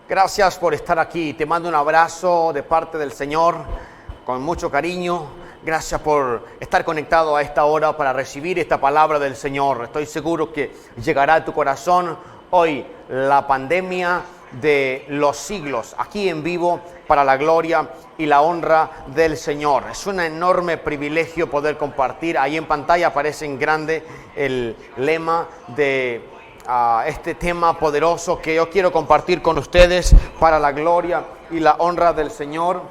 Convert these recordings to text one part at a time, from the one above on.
Gracias por estar aquí. Te mando un abrazo de parte del Señor con mucho cariño. Gracias por estar conectado a esta hora para recibir esta palabra del Señor. Estoy seguro que llegará a tu corazón hoy la pandemia de los siglos, aquí en vivo para la gloria y la honra del Señor. Es un enorme privilegio poder compartir. Ahí en pantalla aparece en grande el lema de este tema poderoso que yo quiero compartir con ustedes para la gloria y la honra del Señor.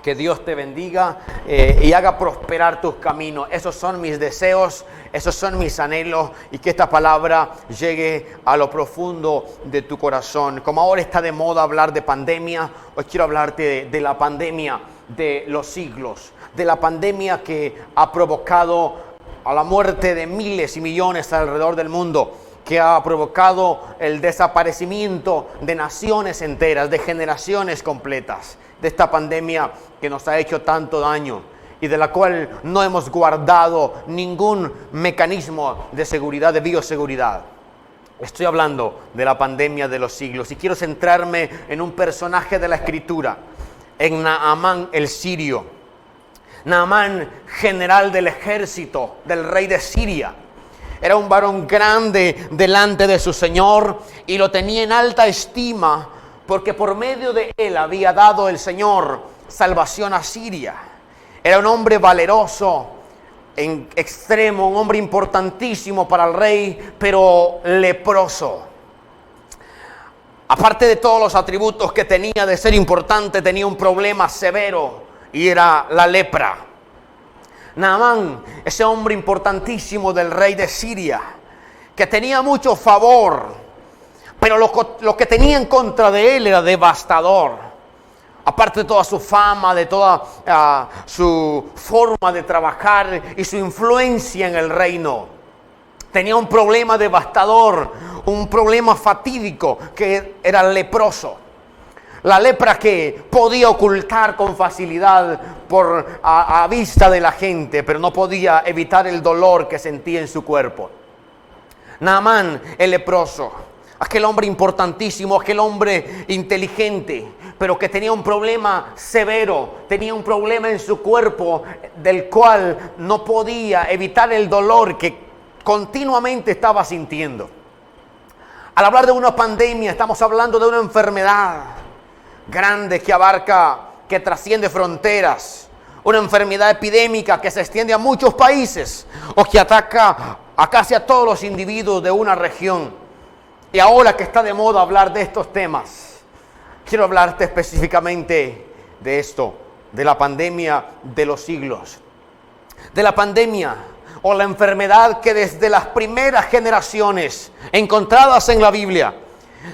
Que Dios te bendiga y haga prosperar tus caminos. Esos son mis deseos, esos son mis anhelos, y que esta palabra llegue a lo profundo de tu corazón. Como ahora está de moda hablar de pandemia, hoy quiero hablarte de la pandemia de los siglos, de la pandemia que ha provocado a la muerte de miles y millones alrededor del mundo, que ha provocado el desaparecimiento de naciones enteras, de generaciones completas, de esta pandemia que nos ha hecho tanto daño y de la cual no hemos guardado ningún mecanismo de seguridad, de bioseguridad. Estoy hablando de la pandemia de los siglos y quiero centrarme en un personaje de la Escritura, en Naamán el sirio. Naamán, general del ejército del rey de Siria. Era un varón grande delante de su Señor y lo tenía en alta estima porque por medio de él había dado el Señor salvación a Siria. Era un hombre valeroso en extremo, un hombre importantísimo para el rey, pero leproso. Aparte de todos los atributos que tenía de ser importante, tenía un problema severo y era la lepra. Naamán, ese hombre importantísimo del rey de Siria, que tenía mucho favor, pero lo que tenía en contra de él era devastador. Aparte de toda su fama, de toda su forma de trabajar y su influencia en el reino, tenía un problema devastador, un problema fatídico, que era leproso. La lepra que podía ocultar con facilidad a vista de la gente, pero no podía evitar el dolor que sentía en su cuerpo. Naamán, el leproso, aquel hombre importantísimo, aquel hombre inteligente, pero que tenía un problema severo, tenía un problema en su cuerpo del cual no podía evitar el dolor que continuamente estaba sintiendo. Al hablar de una pandemia, estamos hablando de una enfermedad grande que abarca, que trasciende fronteras, una enfermedad epidémica que se extiende a muchos países o que ataca a casi a todos los individuos de una región. Y ahora que está de moda hablar de estos temas, quiero hablarte específicamente de esto, de la pandemia de los siglos, de la pandemia o la enfermedad que desde las primeras generaciones encontradas en la Biblia,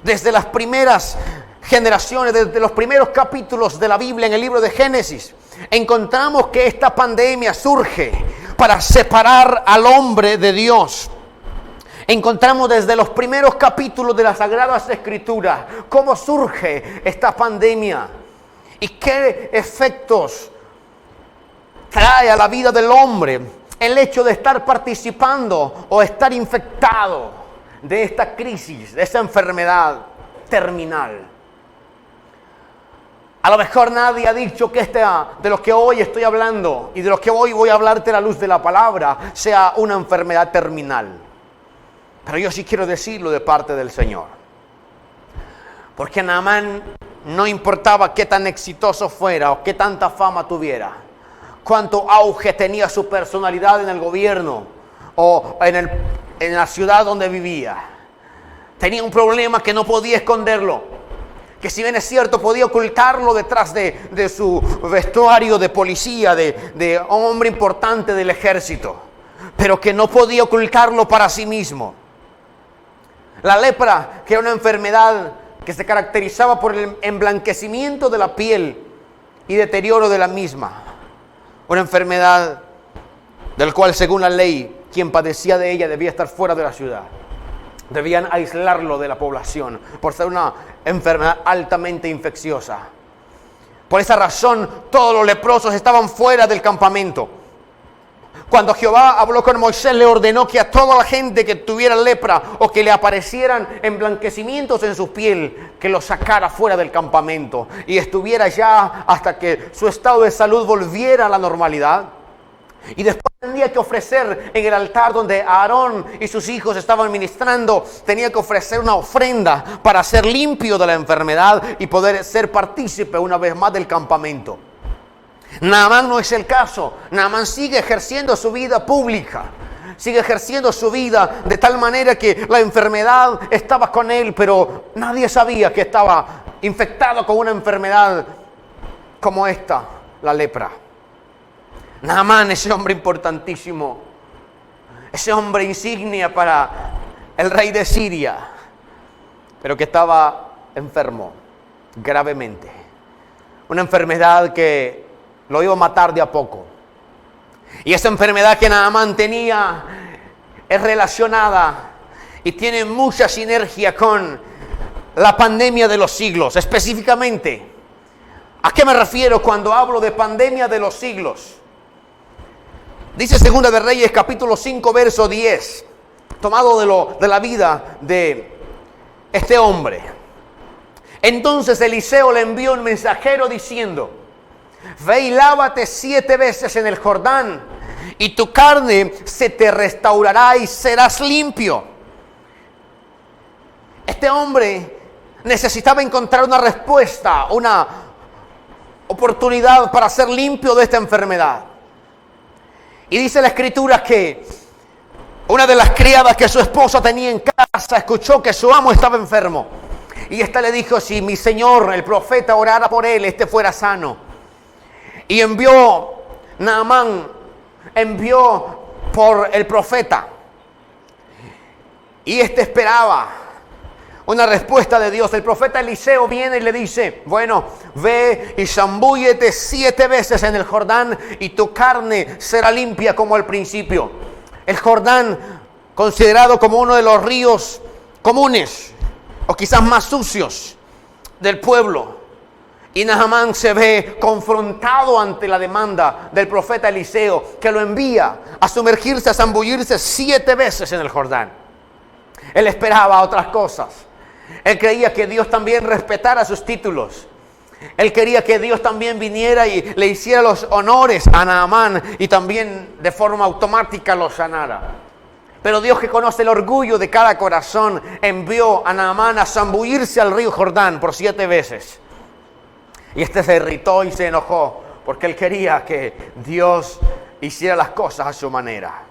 desde las primeras generaciones, desde los primeros capítulos de la Biblia en el libro de Génesis, encontramos que esta pandemia surge para separar al hombre de Dios. Encontramos desde los primeros capítulos de las Sagradas Escrituras cómo surge esta pandemia y qué efectos trae a la vida del hombre el hecho de estar participando o estar infectado de esta crisis, de esta enfermedad terminal. A lo mejor nadie ha dicho que de lo que hoy estoy hablando y de lo que hoy voy a hablarte a la luz de la palabra sea una enfermedad terminal. Pero yo sí quiero decirlo de parte del Señor. Porque a Naamán no importaba qué tan exitoso fuera o qué tanta fama tuviera, cuánto auge tenía su personalidad en el gobierno o en la ciudad donde vivía. Tenía un problema que no podía esconderlo, que si bien es cierto podía ocultarlo detrás de su vestuario de policía, de un hombre importante del ejército, pero que no podía ocultarlo para sí mismo. La lepra, que era una enfermedad que se caracterizaba por el emblanquecimiento de la piel y deterioro de la misma. Una enfermedad del cual, según la ley, quien padecía de ella debía estar fuera de la ciudad. Debían aislarlo de la población por ser una enfermedad altamente infecciosa. Por esa razón, todos los leprosos estaban fuera del campamento. Cuando Jehová habló con Moisés, le ordenó que a toda la gente que tuviera lepra o que le aparecieran emblanquecimientos en su piel, que lo sacara fuera del campamento y estuviera ya hasta que su estado de salud volviera a la normalidad. Y después tenía que ofrecer en el altar donde Aarón y sus hijos estaban ministrando, tenía que ofrecer una ofrenda para ser limpio de la enfermedad y poder ser partícipe una vez más del campamento. Naamán no es el caso. Naamán sigue ejerciendo su vida pública, sigue ejerciendo su vida de tal manera que la enfermedad estaba con él, pero nadie sabía que estaba infectado con una enfermedad como esta, la lepra. Naamán, ese hombre importantísimo, ese hombre insignia para el rey de Siria, pero que estaba enfermo gravemente. Una enfermedad que lo iba a matar de a poco. Y esa enfermedad que Naamán tenía es relacionada y tiene mucha sinergia con la pandemia de los siglos. Específicamente, ¿a qué me refiero cuando hablo de pandemia de los siglos? Dice Segunda de Reyes, capítulo 5, verso 10, tomado de la vida de este hombre. Entonces Eliseo le envió un mensajero diciendo: ve y lávate 7 veces en el Jordán, y tu carne se te restaurará y serás limpio. Este hombre necesitaba encontrar una respuesta, una oportunidad para ser limpio de esta enfermedad. Y dice la Escritura que una de las criadas que su esposa tenía en casa escuchó que su amo estaba enfermo. Y esta le dijo: si mi señor, el profeta, orara por él, fuera sano. Y Naamán envió por el profeta. Y esperaba una respuesta de Dios. El profeta Eliseo viene y le dice: bueno, ve y zambúllete 7 veces en el Jordán y tu carne será limpia como al principio. El Jordán, considerado como uno de los ríos comunes o quizás más sucios del pueblo. Y Naamán se ve confrontado ante la demanda del profeta Eliseo, que lo envía a sumergirse, a zambullirse 7 veces en el Jordán. Él esperaba otras cosas. Él creía que Dios también respetara sus títulos. Él quería que Dios también viniera y le hiciera los honores a Naamán y también de forma automática lo sanara. Pero Dios, que conoce el orgullo de cada corazón, envió a Naamán a zambullirse al río Jordán por 7 veces. Y se irritó y se enojó porque él quería que Dios hiciera las cosas a su manera.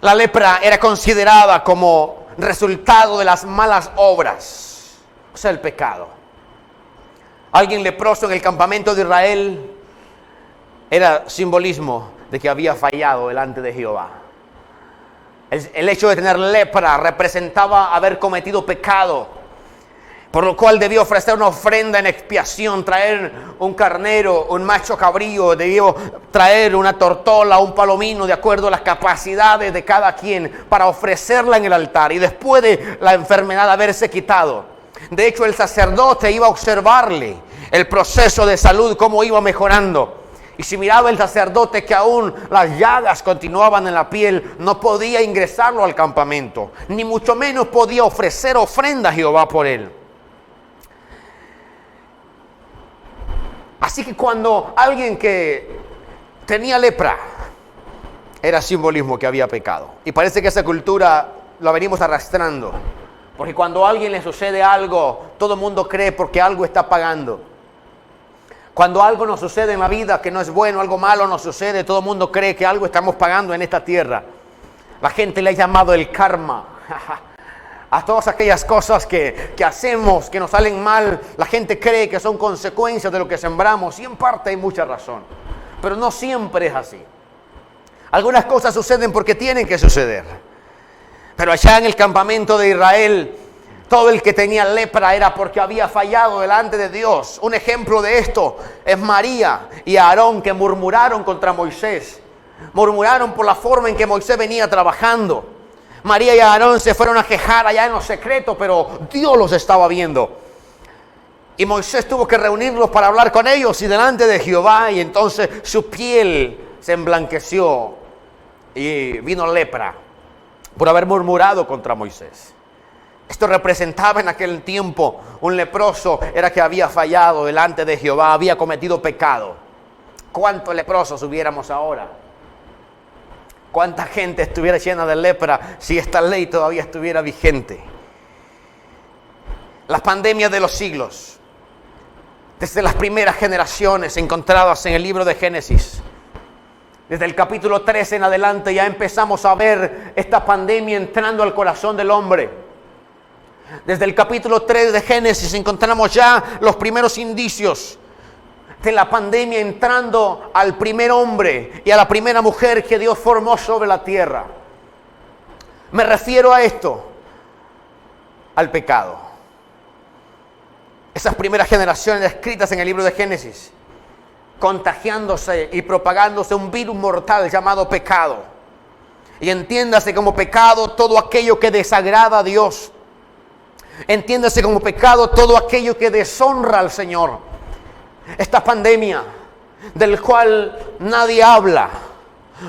La lepra era considerada como resultado de las malas obras, o sea, el pecado. Alguien leproso en el campamento de Israel era simbolismo de que había fallado delante de Jehová. El hecho de tener lepra representaba haber cometido pecado, por lo cual debió ofrecer una ofrenda en expiación, traer un carnero, un macho cabrío, debió traer una tortola, un palomino, de acuerdo a las capacidades de cada quien, para ofrecerla en el altar. Y después de la enfermedad haberse quitado, de hecho el sacerdote iba a observarle el proceso de salud, cómo iba mejorando. Y si miraba el sacerdote que aún las llagas continuaban en la piel, no podía ingresarlo al campamento, ni mucho menos podía ofrecer ofrenda a Jehová por él. Así que cuando alguien que tenía lepra, era simbolismo que había pecado. Y parece que esa cultura la venimos arrastrando. Porque cuando a alguien le sucede algo, todo el mundo cree porque algo está pagando. Cuando algo nos sucede en la vida que no es bueno, algo malo nos sucede, todo el mundo cree que algo estamos pagando en esta tierra. La gente le ha llamado el karma. A todas aquellas cosas que hacemos, que nos salen mal, la gente cree que son consecuencias de lo que sembramos, y en parte hay mucha razón. Pero no siempre es así. Algunas cosas suceden porque tienen que suceder. Pero allá en el campamento de Israel, todo el que tenía lepra era porque había fallado delante de Dios. Un ejemplo de esto es María y Aarón, que murmuraron contra Moisés. Murmuraron por la forma en que Moisés venía trabajando. María y Aarón se fueron a quejar allá en lo secreto, pero Dios los estaba viendo. Y Moisés tuvo que reunirlos para hablar con ellos y delante de Jehová, y entonces su piel se emblanqueció y vino lepra por haber murmurado contra Moisés. Esto representaba en aquel tiempo un leproso, era que había fallado delante de Jehová, había cometido pecado. ¿Cuántos leprosos hubiéramos ahora? ¿Cuánta gente estuviera llena de lepra si esta ley todavía estuviera vigente? Las pandemias de los siglos, desde las primeras generaciones encontradas en el libro de Génesis, desde el capítulo 13 en adelante ya empezamos a ver esta pandemia entrando al corazón del hombre. Desde el capítulo 3 de Génesis encontramos ya los primeros indicios de la pandemia entrando al primer hombre y a la primera mujer que Dios formó sobre la tierra. Me refiero a esto, al pecado. Esas primeras generaciones descritas en el libro de Génesis, contagiándose y propagándose un virus mortal llamado pecado. Y entiéndase como pecado todo aquello que desagrada a Dios. Entiéndase como pecado todo aquello que deshonra al Señor. Esta pandemia del cual nadie habla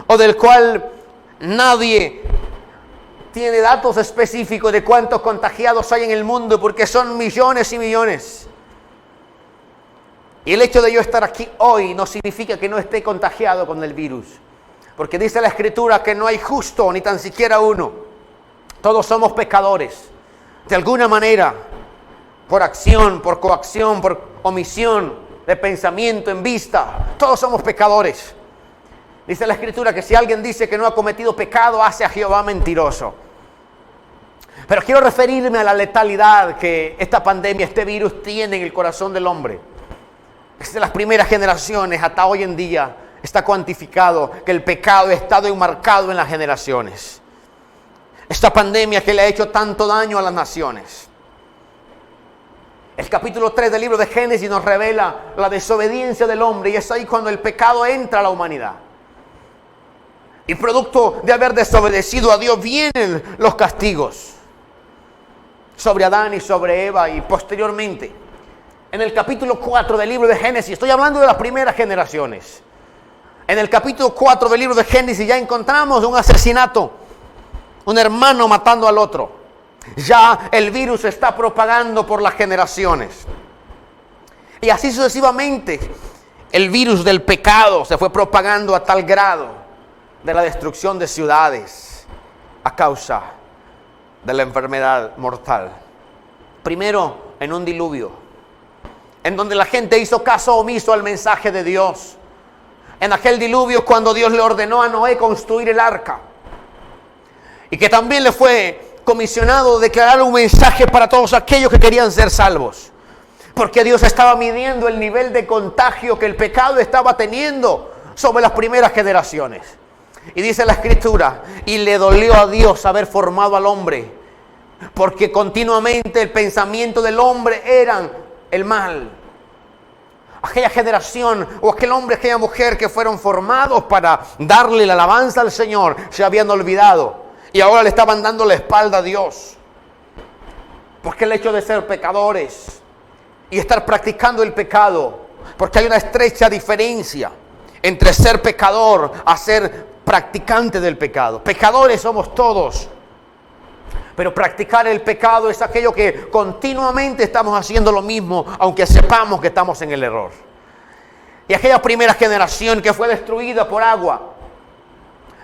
o del cual nadie tiene datos específicos de cuántos contagiados hay en el mundo, porque son millones y millones. Y el hecho de yo estar aquí hoy no significa que no esté contagiado con el virus, porque dice la Escritura que no hay justo ni tan siquiera uno. Todos somos pecadores, de alguna manera, por acción, por coacción, por omisión de pensamiento, en vista. Todos somos pecadores. Dice la Escritura que si alguien dice que no ha cometido pecado, hace a Jehová mentiroso. Pero quiero referirme a la letalidad que esta pandemia, este virus tiene en el corazón del hombre. Desde las primeras generaciones hasta hoy en día está cuantificado que el pecado ha estado enmarcado en las generaciones. Esta pandemia que le ha hecho tanto daño a las naciones. El capítulo 3 del libro de Génesis nos revela la desobediencia del hombre, y es ahí cuando el pecado entra a la humanidad. Y producto de haber desobedecido a Dios vienen los castigos sobre Adán y sobre Eva, y posteriormente en el capítulo 4 del libro de Génesis, estoy hablando de las primeras generaciones. En el capítulo 4 del libro de Génesis ya encontramos un asesinato, un hermano matando al otro. Ya el virus se está propagando por las generaciones. Y así sucesivamente, el virus del pecado se fue propagando a tal grado de la destrucción de ciudades a causa de la enfermedad mortal. Primero, en un diluvio, en donde la gente hizo caso omiso al mensaje de Dios. En aquel diluvio cuando Dios le ordenó a Noé construir el arca, y que también le fue comisionado declarar un mensaje para todos aquellos que querían ser salvos, porque Dios estaba midiendo el nivel de contagio que el pecado estaba teniendo sobre las primeras generaciones. Y dice la Escritura, y le dolió a Dios haber formado al hombre, porque continuamente el pensamiento del hombre era el mal. Aquella generación o aquel hombre, aquella mujer que fueron formados para darle la alabanza al Señor, se habían olvidado y ahora le estaban dando la espalda a Dios. Porque el hecho de ser pecadores y estar practicando el pecado, porque hay una estrecha diferencia entre ser pecador a ser practicante del pecado. Pecadores somos todos, pero practicar el pecado es aquello que continuamente estamos haciendo lo mismo, aunque sepamos que estamos en el error. Y aquella primera generación que fue destruida por agua,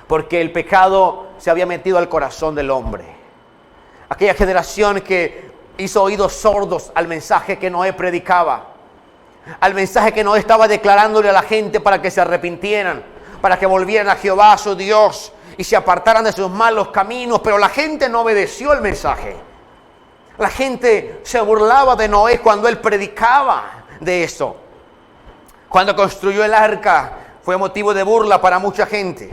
porque el pecado se había metido al corazón del hombre. Aquella generación que hizo oídos sordos al mensaje que Noé predicaba, al mensaje que Noé estaba declarándole a la gente para que se arrepintieran, para que volvieran a Jehová su Dios y se apartaran de sus malos caminos. Pero la gente no obedeció el mensaje. La gente se burlaba de Noé cuando él predicaba de eso. Cuando construyó el arca fue motivo de burla para mucha gente.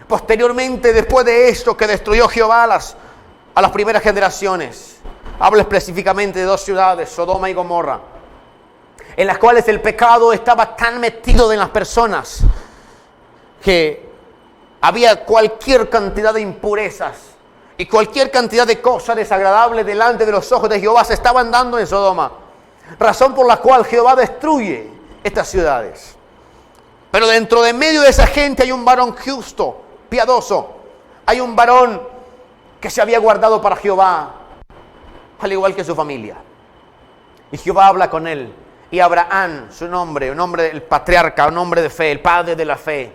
Posteriormente, después de esto que destruyó Jehová a las primeras generaciones, hablo específicamente de dos ciudades, Sodoma y Gomorra, en las cuales el pecado estaba tan metido en las personas que había cualquier cantidad de impurezas y cualquier cantidad de cosas desagradables delante de los ojos de Jehová se estaban dando en Sodoma. Razón por la cual Jehová destruye estas ciudades. Pero dentro de medio de esa gente hay un varón justo, piadoso. Hay un varón que se había guardado para Jehová, al igual que su familia. Y Jehová habla con él. Y Abraham, su nombre, un hombre del patriarca, un hombre de fe, el padre de la fe,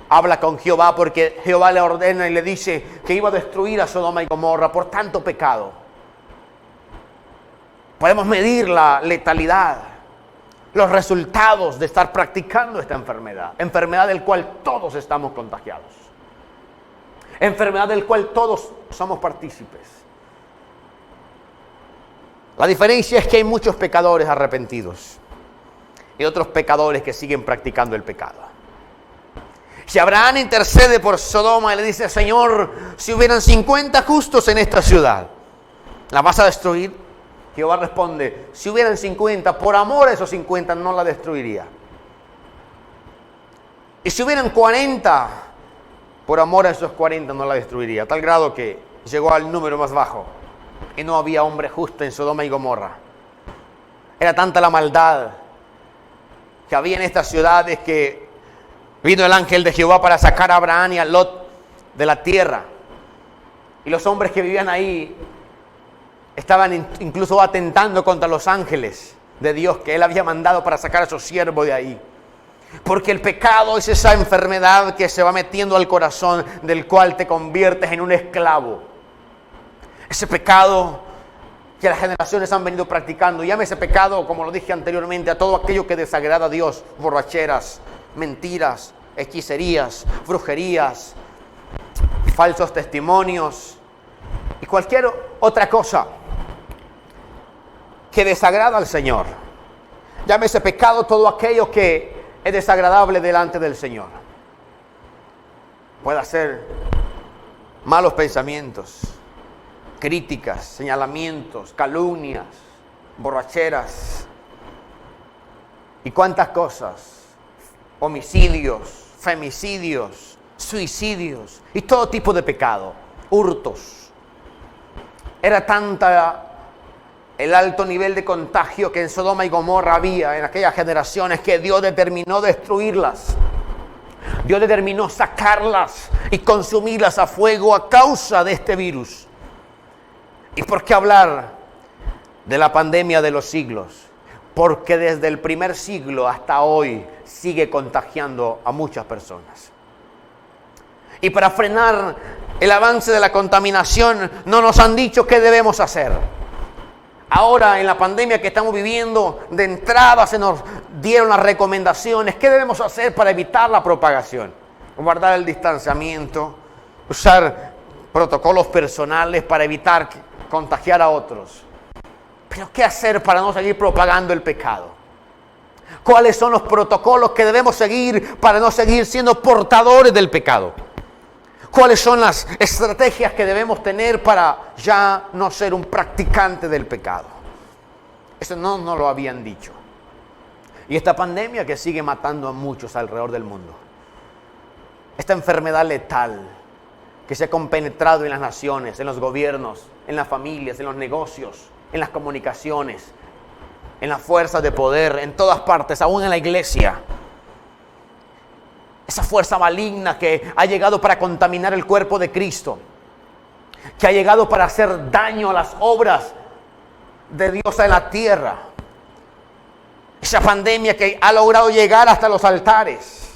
habla con Jehová porque Jehová le ordena y le dice que iba a destruir a Sodoma y Gomorra por tanto pecado. Podemos medir la letalidad, los resultados de estar practicando esta enfermedad del cual todos estamos contagiados, enfermedad del cual todos somos partícipes. La diferencia es que hay muchos pecadores arrepentidos y otros pecadores que siguen practicando el pecado. Si Abraham intercede por Sodoma y le dice: Señor, si hubieran 50 justos en esta ciudad, ¿la vas a destruir? Jehová responde: si hubieran 50, por amor a esos 50 no la destruiría. Y si hubieran 40, por amor a esos 40 no la destruiría. A tal grado que llegó al número más bajo. Y no había hombre justo en Sodoma y Gomorra. Era tanta la maldad que había en estas ciudades que vino el ángel de Jehová para sacar a Abraham y a Lot de la tierra. Y los hombres que vivían ahí estaban incluso atentando contra los ángeles de Dios que él había mandado para sacar a su siervo de ahí. Porque el pecado es esa enfermedad que se va metiendo al corazón, del cual te conviertes en un esclavo. Ese pecado que las generaciones han venido practicando. Llame ese pecado, como lo dije anteriormente, a todo aquello que desagrada a Dios. Borracheras, mentiras, hechicerías, brujerías, falsos testimonios y cualquier otra cosa que desagrada al Señor. Llame ese pecado todo aquello que es desagradable delante del Señor. Puede ser malos pensamientos, críticas, señalamientos, calumnias, borracheras y cuántas cosas, homicidios, femicidios, suicidios y todo tipo de pecado, hurtos. Era tanta el alto nivel de contagio que en Sodoma y Gomorra había en aquellas generaciones que Dios determinó destruirlas. Dios determinó sacarlas y consumirlas a fuego a causa de este virus. ¿Y por qué hablar de la pandemia de los siglos? Porque desde el primer siglo hasta hoy sigue contagiando a muchas personas. Y para frenar el avance de la contaminación no nos han dicho qué debemos hacer. Ahora en la pandemia que estamos viviendo, de entrada se nos dieron las recomendaciones. ¿Qué debemos hacer para evitar la propagación? Guardar el distanciamiento, usar protocolos personales para evitar contagiar a otros. Pero ¿qué hacer para no seguir propagando el pecado? ¿Cuáles son los protocolos que debemos seguir para no seguir siendo portadores del pecado? ¿Cuáles son las estrategias que debemos tener para ya no ser un practicante del pecado? Eso no lo habían dicho. Y esta pandemia que sigue matando a muchos alrededor del mundo. Esta enfermedad letal que se ha compenetrado en las naciones, en los gobiernos, en las familias, en los negocios, en las comunicaciones, en las fuerzas de poder, en todas partes, aún en la iglesia. Esa fuerza maligna que ha llegado para contaminar el cuerpo de Cristo, que ha llegado para hacer daño a las obras de Dios en la tierra. Esa pandemia que ha logrado llegar hasta los altares.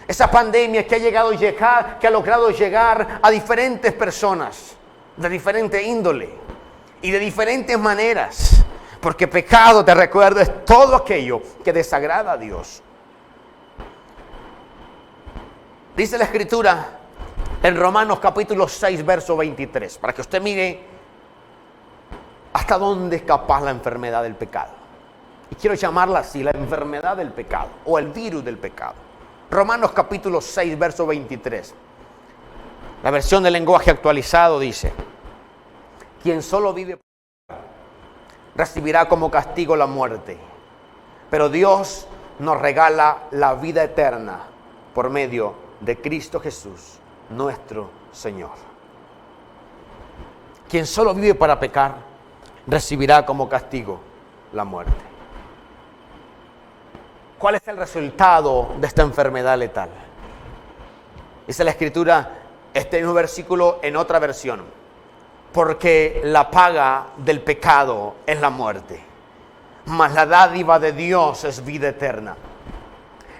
Esa pandemia que ha logrado llegar a diferentes personas de diferente índole y de diferentes maneras. Porque pecado, te recuerdo, es todo aquello que desagrada a Dios. Dice la Escritura en Romanos capítulo 6, verso 23, para que usted mire hasta dónde es capaz la enfermedad del pecado. Y quiero llamarla así, la enfermedad del pecado o el virus del pecado. Romanos capítulo 6, verso 23. La versión del lenguaje actualizado dice: quien solo vive recibirá como castigo la muerte, pero Dios nos regala la vida eterna por medio de Cristo Jesús, nuestro Señor. Quien solo vive para pecar recibirá como castigo la muerte. ¿Cuál es el resultado de esta enfermedad letal? Dice la Escritura, este mismo versículo en otra versión. Porque la paga del pecado es la muerte, mas la dádiva de Dios es vida eterna.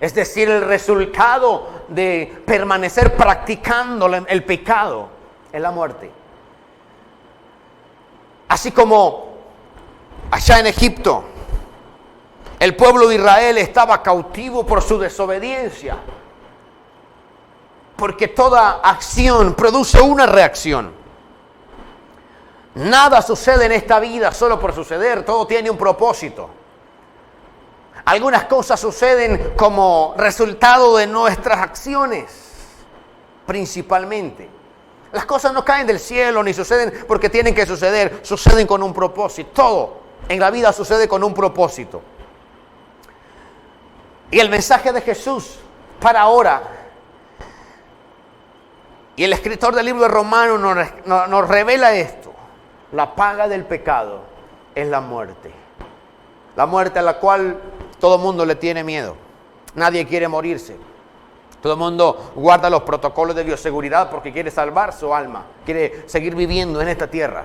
Es decir, el resultado de permanecer practicando el pecado es la muerte. Así como allá en Egipto, el pueblo de Israel estaba cautivo por su desobediencia. Porque toda acción produce una reacción. Nada sucede en esta vida solo por suceder, todo tiene un propósito. Algunas cosas suceden como resultado de nuestras acciones, principalmente. Las cosas no caen del cielo ni suceden porque tienen que suceder, suceden con un propósito. Todo en la vida sucede con un propósito. Y el mensaje de Jesús para ahora, y el escritor del libro de Romanos nos revela esto. La paga del pecado es la muerte. La muerte a la cual todo el mundo le tiene miedo. Nadie quiere morirse. Todo el mundo guarda los protocolos de bioseguridad porque quiere salvar su alma. Quiere seguir viviendo en esta tierra.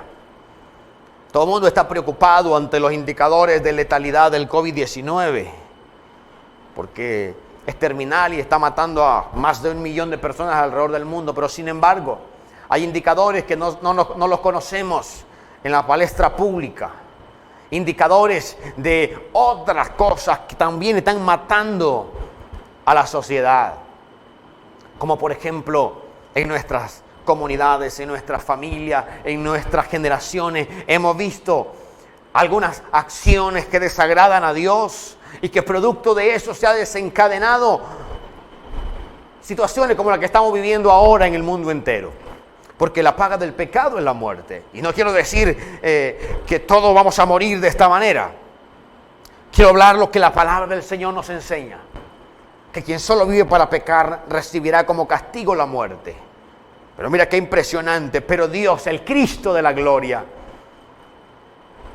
Todo el mundo está preocupado ante los indicadores de letalidad del COVID-19. Porque es terminal y está matando a más de 1 millón de personas alrededor del mundo. Pero sin embargo, hay indicadores que no los conocemos en la palestra pública. Indicadores de otras cosas que también están matando a la sociedad. Como por ejemplo, en nuestras comunidades, en nuestras familias, en nuestras generaciones, hemos visto algunas acciones que desagradan a Dios y que producto de eso se ha desencadenado situaciones como la que estamos viviendo ahora en el mundo entero. Porque la paga del pecado es la muerte. Y no quiero decir que todos vamos a morir de esta manera. Quiero hablar lo que la palabra del Señor nos enseña. Que quien solo vive para pecar recibirá como castigo la muerte. Pero mira qué impresionante. Pero Dios, el Cristo de la gloria,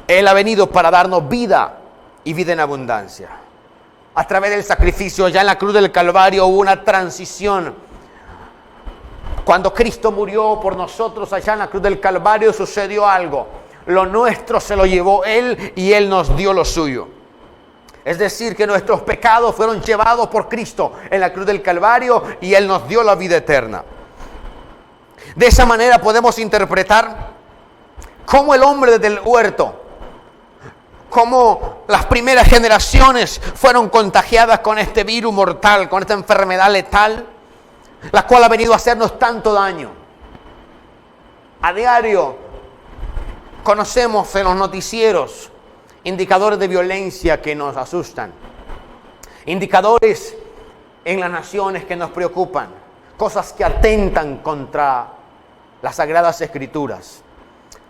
Él ha venido para darnos vida y vida en abundancia. A través del sacrificio, ya en la cruz del Calvario hubo una transición. Cuando Cristo murió por nosotros allá en la cruz del Calvario sucedió algo. Lo nuestro se lo llevó Él y Él nos dio lo suyo. Es decir, que nuestros pecados fueron llevados por Cristo en la cruz del Calvario y Él nos dio la vida eterna. De esa manera podemos interpretar cómo el hombre desde el huerto, cómo las primeras generaciones fueron contagiadas con este virus mortal, con esta enfermedad letal, la cual ha venido a hacernos tanto daño. A diario conocemos en los noticieros indicadores de violencia que nos asustan, indicadores en las naciones que nos preocupan, cosas que atentan contra las Sagradas Escrituras,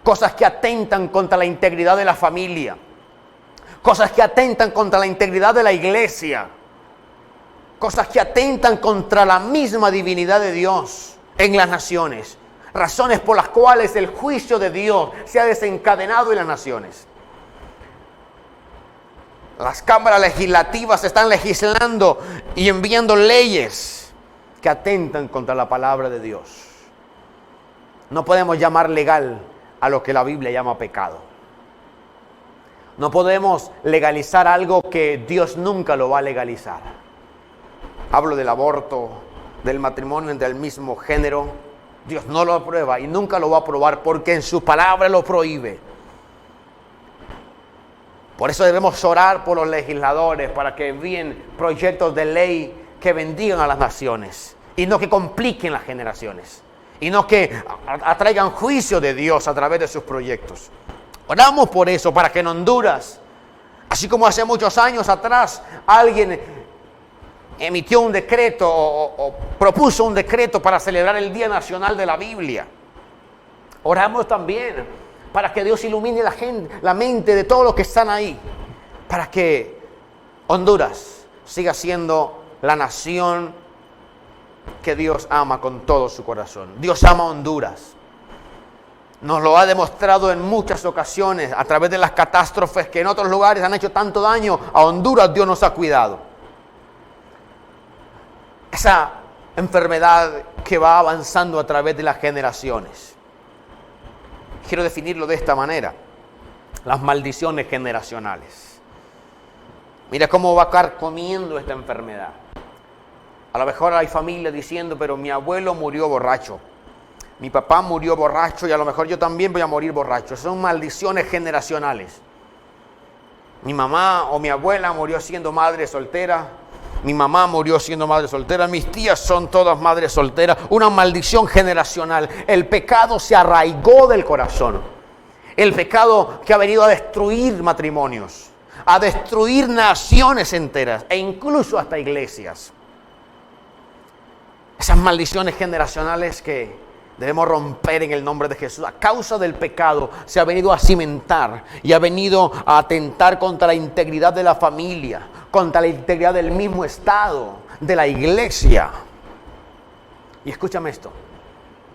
cosas que atentan contra la integridad de la familia, cosas que atentan contra la integridad de la iglesia, cosas que atentan contra la misma divinidad de Dios en las naciones. Razones por las cuales el juicio de Dios se ha desencadenado en las naciones. Las cámaras legislativas están legislando y enviando leyes que atentan contra la palabra de Dios. No podemos llamar legal a lo que la Biblia llama pecado. No podemos legalizar algo que Dios nunca lo va a legalizar. Hablo del aborto, del matrimonio entre el mismo género. Dios no lo aprueba y nunca lo va a aprobar porque en su palabra lo prohíbe. Por eso debemos orar por los legisladores para que envíen proyectos de ley que bendigan a las naciones y no que compliquen las generaciones y no que atraigan juicio de Dios a través de sus proyectos. Oramos por eso, para que en Honduras, así como hace muchos años atrás, alguien emitió un decreto o propuso un decreto para celebrar el Día Nacional de la Biblia. Oramos también para que Dios ilumine la mente de todos los que están ahí, para que Honduras siga siendo la nación que Dios ama con todo su corazón. Dios ama a Honduras. Nos lo ha demostrado en muchas ocasiones a través de las catástrofes que en otros lugares han hecho tanto daño. A Honduras Dios nos ha cuidado. Esa enfermedad que va avanzando a través de las generaciones. Quiero definirlo de esta manera: las maldiciones generacionales. Mira cómo va carcomiendo esta enfermedad. A lo mejor hay familias diciendo, pero mi abuelo murió borracho, mi papá murió borracho y a lo mejor yo también voy a morir borracho. Son maldiciones generacionales. Mi mamá o mi abuela murió siendo madre soltera, mi mamá murió siendo madre soltera, mis tías son todas madres solteras. Una maldición generacional. El pecado se arraigó del corazón. El pecado que ha venido a destruir matrimonios, a destruir naciones enteras e incluso hasta iglesias. Esas maldiciones generacionales que debemos romper en el nombre de Jesús. A causa del pecado se ha venido a cimentar y ha venido a atentar contra la integridad de la familia, contra la integridad del mismo Estado, de la iglesia. Y escúchame esto,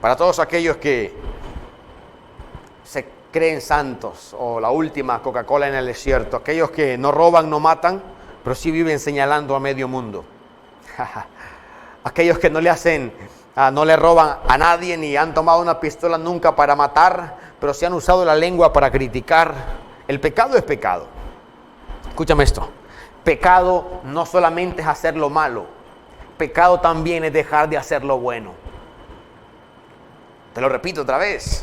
para todos aquellos que se creen santos o la última Coca-Cola en el desierto, aquellos que no roban, no matan, pero sí viven señalando a medio mundo. Aquellos que no le roban a nadie ni han tomado una pistola nunca para matar, pero sí han usado la lengua para criticar. El pecado es pecado. Escúchame esto. Pecado no solamente es hacer lo malo, pecado también es dejar de hacer lo bueno. Te lo repito otra vez.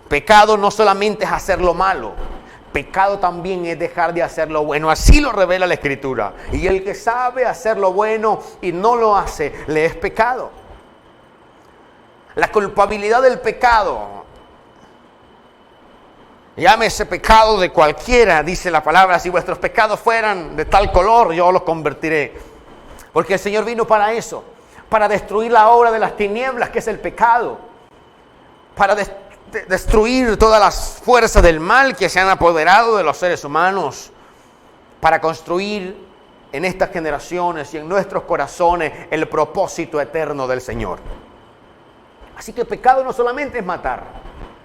Pecado no solamente es hacer lo malo, pecado también es dejar de hacer lo bueno. Así lo revela la Escritura. Y el que sabe hacer lo bueno y no lo hace, le es pecado. La culpabilidad del pecado, llámese pecado de cualquiera, dice la palabra: si vuestros pecados fueran de tal color, yo los convertiré. Porque el Señor vino para eso, para destruir la obra de las tinieblas, que es el pecado, para destruir todas las fuerzas del mal que se han apoderado de los seres humanos, para construir en estas generaciones y en nuestros corazones el propósito eterno del Señor. Así que pecado no solamente es matar,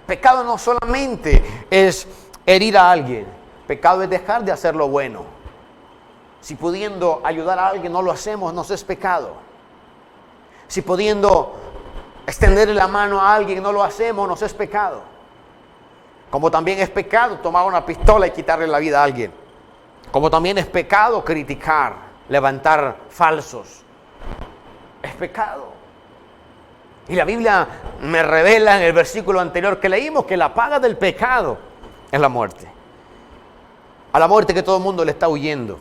pecado no solamente es herir a alguien, pecado es dejar de hacer lo bueno. Si pudiendo ayudar a alguien no lo hacemos, nos es pecado. Si pudiendo extenderle la mano a alguien no lo hacemos, nos es pecado. Como también es pecado tomar una pistola y quitarle la vida a alguien. Como también es pecado criticar, levantar falsos. Es pecado. Y la Biblia me revela en el versículo anterior que leímos que la paga del pecado es la muerte. A la muerte que todo el mundo le está huyendo.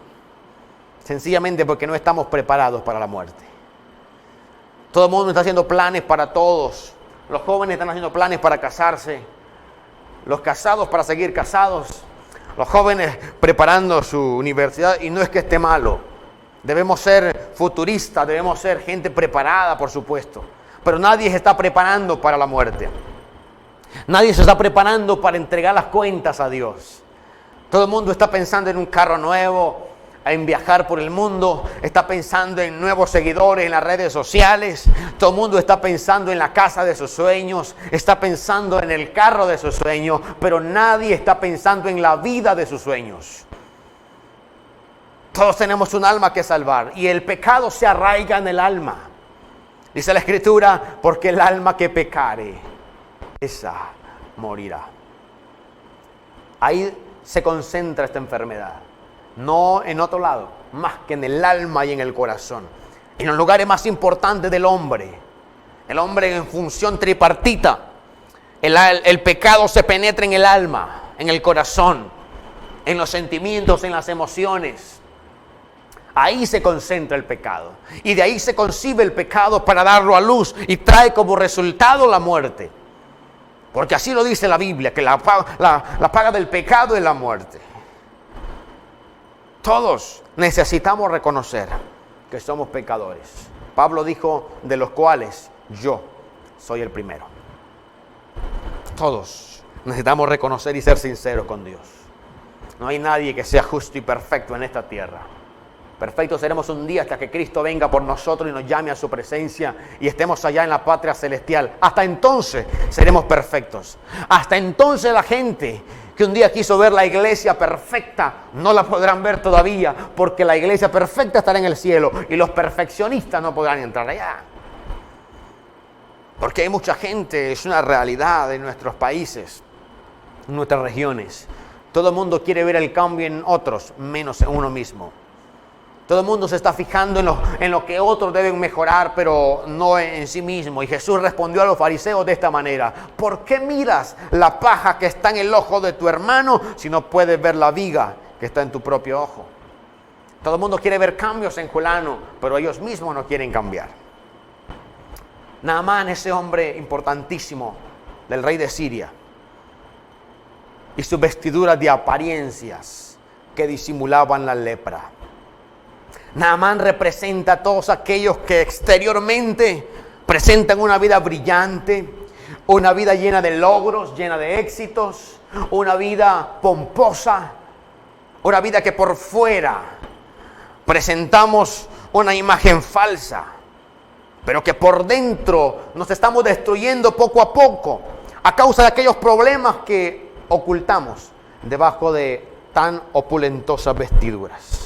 Sencillamente porque no estamos preparados para la muerte. Todo el mundo está haciendo planes para todos. Los jóvenes están haciendo planes para casarse. Los casados para seguir casados. Los jóvenes preparando su universidad. Y no es que esté malo. Debemos ser futuristas, debemos ser gente preparada, por supuesto. Pero nadie se está preparando para la muerte. Nadie se está preparando para entregar las cuentas a Dios. Todo el mundo está pensando en un carro nuevo, en viajar por el mundo, está pensando en nuevos seguidores en las redes sociales. Todo el mundo está pensando en la casa de sus sueños, está pensando en el carro de sus sueños, pero nadie está pensando en la vida de sus sueños. Todos tenemos un alma que salvar y el pecado se arraiga en el alma. Dice la Escritura, porque el alma que pecare, esa morirá. Ahí se concentra esta enfermedad. No en otro lado, más que en el alma y en el corazón. En los lugares más importantes del hombre. El hombre en función tripartita. El pecado se penetra en el alma, en el corazón, en los sentimientos, en las emociones. Ahí se concentra el pecado. Y de ahí se concibe el pecado para darlo a luz y trae como resultado la muerte. Porque así lo dice la Biblia, que la paga del pecado es la muerte. Todos necesitamos reconocer que somos pecadores. Pablo dijo, de los cuales yo soy el primero. Todos necesitamos reconocer y ser sinceros con Dios. No hay nadie que sea justo y perfecto en esta tierra. Perfectos seremos un día hasta que Cristo venga por nosotros y nos llame a su presencia y estemos allá en la patria celestial. Hasta entonces seremos perfectos. Hasta entonces la gente que un día quiso ver la iglesia perfecta no la podrán ver todavía, porque la iglesia perfecta estará en el cielo y los perfeccionistas no podrán entrar allá. Porque hay mucha gente, es una realidad en nuestros países, en nuestras regiones. Todo el mundo quiere ver el cambio en otros, menos en uno mismo. Todo el mundo se está fijando en lo que otros deben mejorar, pero no en sí mismo. Y Jesús respondió a los fariseos de esta manera: ¿por qué miras la paja que está en el ojo de tu hermano si no puedes ver la viga que está en tu propio ojo? Todo el mundo quiere ver cambios en fulano, pero ellos mismos no quieren cambiar. Naamán, ese hombre importantísimo del rey de Siria, y sus vestiduras de apariencias que disimulaban la lepra. Naamán representa a todos aquellos que exteriormente presentan una vida brillante, una vida llena de logros, llena de éxitos, una vida pomposa, una vida que por fuera presentamos una imagen falsa, pero que por dentro nos estamos destruyendo poco a poco a causa de aquellos problemas que ocultamos debajo de tan opulentosas vestiduras.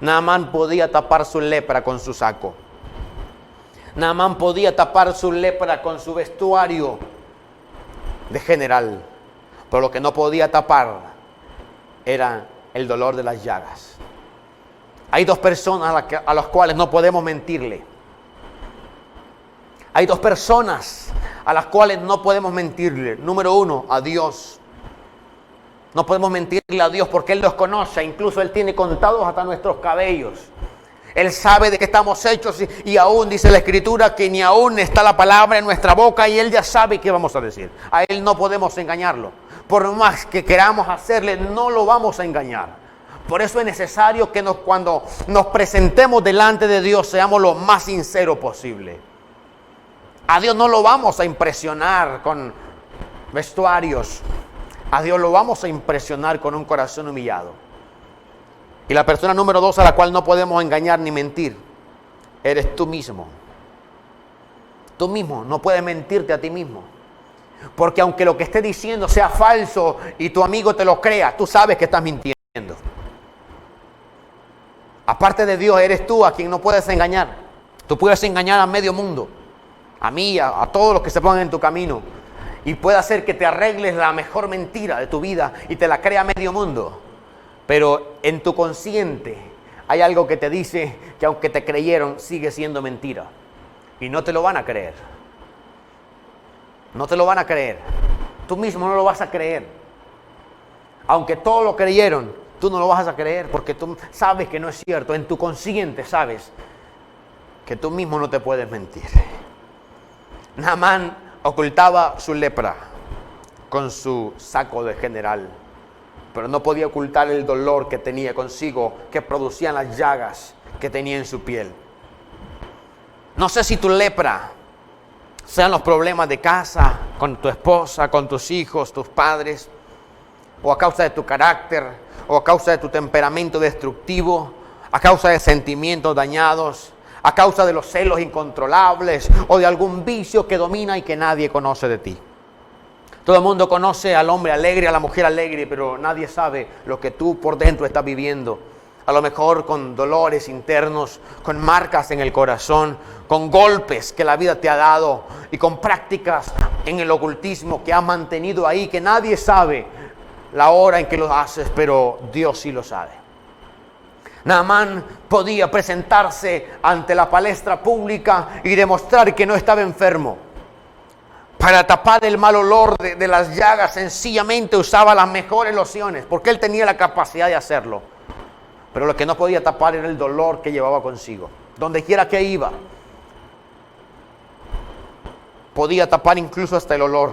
Naamán podía tapar su lepra con su saco. Naamán podía tapar su lepra con su vestuario de general. Pero lo que no podía tapar era el dolor de las llagas. Hay dos personas a las cuales no podemos mentirle. Hay dos personas a las cuales no podemos mentirle. Número uno, a Dios. No podemos mentirle a Dios porque Él nos conoce. Incluso Él tiene contados hasta nuestros cabellos. Él sabe de qué estamos hechos y aún dice la Escritura que ni aún está la palabra en nuestra boca y Él ya sabe qué vamos a decir. A Él no podemos engañarlo. Por más que queramos hacerle, no lo vamos a engañar. Por eso es necesario que cuando nos presentemos delante de Dios seamos lo más sinceros posible. A Dios no lo vamos a impresionar con vestuarios. A Dios lo vamos a impresionar con un corazón humillado. Y la persona número 2 a la cual no podemos engañar ni mentir, eres tú mismo. Tú mismo no puedes mentirte a ti mismo. Porque aunque lo que esté diciendo sea falso y tu amigo te lo crea, tú sabes que estás mintiendo. Aparte de Dios, eres tú a quien no puedes engañar. Tú puedes engañar a medio mundo, a mí, a todos los que se pongan en tu camino. Y puede hacer que te arregles la mejor mentira de tu vida y te la crea medio mundo. Pero en tu consciente hay algo que te dice que aunque te creyeron, sigue siendo mentira. Y no te lo van a creer. No te lo van a creer. Tú mismo no lo vas a creer. Aunque todos lo creyeron, tú no lo vas a creer porque tú sabes que no es cierto. En tu consciente sabes que tú mismo no te puedes mentir. Naamán ocultaba su lepra con su saco de general, pero no podía ocultar el dolor que tenía consigo, que producían las llagas que tenía en su piel. No sé si tu lepra sean los problemas de casa, con tu esposa, con tus hijos, tus padres, o a causa de tu carácter, o a causa de tu temperamento destructivo, a causa de sentimientos dañados, a causa de los celos incontrolables o de algún vicio que domina y que nadie conoce de ti. Todo el mundo conoce al hombre alegre, a la mujer alegre, pero nadie sabe lo que tú por dentro estás viviendo. A lo mejor con dolores internos, con marcas en el corazón, con golpes que la vida te ha dado y con prácticas en el ocultismo que has mantenido ahí, que nadie sabe la hora en que lo haces, pero Dios sí lo sabe. Naamán podía presentarse ante la palestra pública y demostrar que no estaba enfermo. Para tapar el mal olor de las llagas, sencillamente usaba las mejores lociones, porque él tenía la capacidad de hacerlo. Pero lo que no podía tapar era el dolor que llevaba consigo. Donde quiera que iba, podía tapar incluso hasta el olor,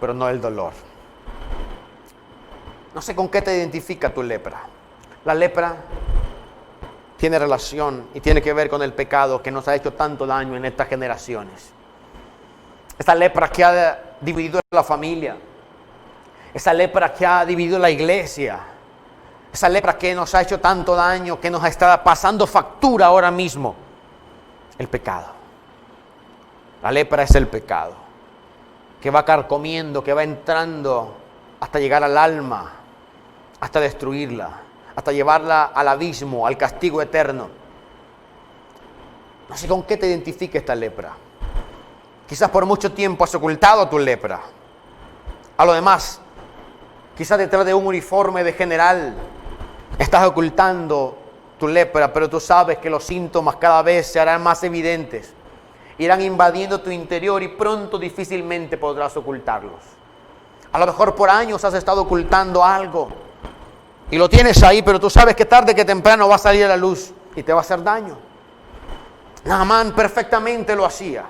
pero no el dolor. No sé con qué te identifica tu lepra. La lepra tiene relación y tiene que ver con el pecado que nos ha hecho tanto daño en estas generaciones. Esta lepra que ha dividido la familia, esa lepra que ha dividido la iglesia, Esa lepra que nos ha hecho tanto daño, que nos está pasando factura ahora mismo. El pecado. La lepra es el pecado, que va carcomiendo, que va entrando hasta llegar al alma, hasta destruirla, hasta llevarla al abismo, al castigo eterno. No sé con qué te identifica esta lepra. Quizás por mucho tiempo has ocultado tu lepra. A lo demás, quizás detrás de un uniforme de general estás ocultando tu lepra, pero tú sabes que los síntomas cada vez se harán más evidentes. Irán invadiendo tu interior y pronto difícilmente podrás ocultarlos. A lo mejor por años has estado ocultando algo y lo tienes ahí, pero tú sabes que tarde que temprano va a salir a la luz y te va a hacer daño. Naamán perfectamente lo hacía.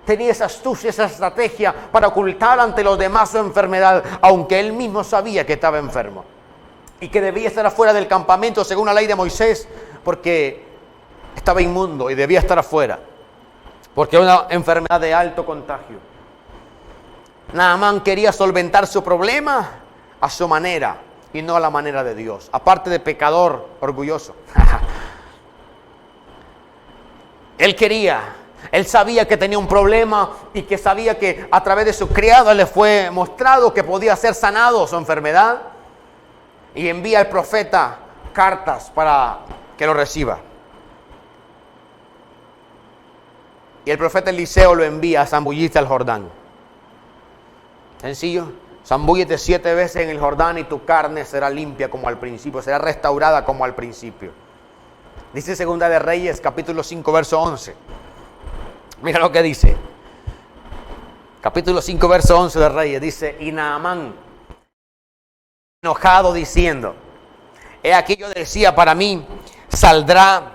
Tenía esa astucia, esa estrategia para ocultar ante los demás su enfermedad, aunque él mismo sabía que estaba enfermo y que debía estar afuera del campamento según la ley de Moisés, porque estaba inmundo y debía estar afuera, porque era una enfermedad de alto contagio. Naamán quería solventar su problema a su manera y no a la manera de Dios. Aparte de pecador orgulloso. Él sabía que tenía un problema y que sabía que a través de su criado le fue mostrado que podía ser sanado su enfermedad. Y envía al profeta cartas para que lo reciba. Y el profeta Eliseo lo envía a zambullirse al Jordán. Sencillo. Zambúllete 7 veces en el Jordán y tu carne será limpia como al principio, será restaurada como al principio. Dice Segunda de Reyes, capítulo 5, verso 11. Mira lo que dice. Capítulo 5, verso 11 de Reyes. Dice, y Naamán, enojado, diciendo, he aquí yo decía para mí, saldrá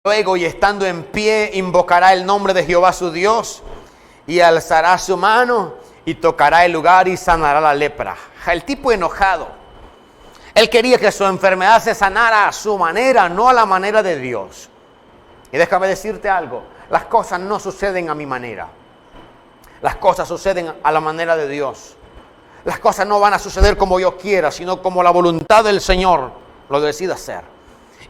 luego y estando en pie invocará el nombre de Jehová su Dios y alzará su mano y tocará el lugar y sanará la lepra. El tipo enojado. Él quería que su enfermedad se sanara a su manera, no a la manera de Dios. Y déjame decirte algo, las cosas no suceden a mi manera. Las cosas suceden a la manera de Dios. Las cosas no van a suceder como yo quiera, sino como la voluntad del Señor lo decida hacer.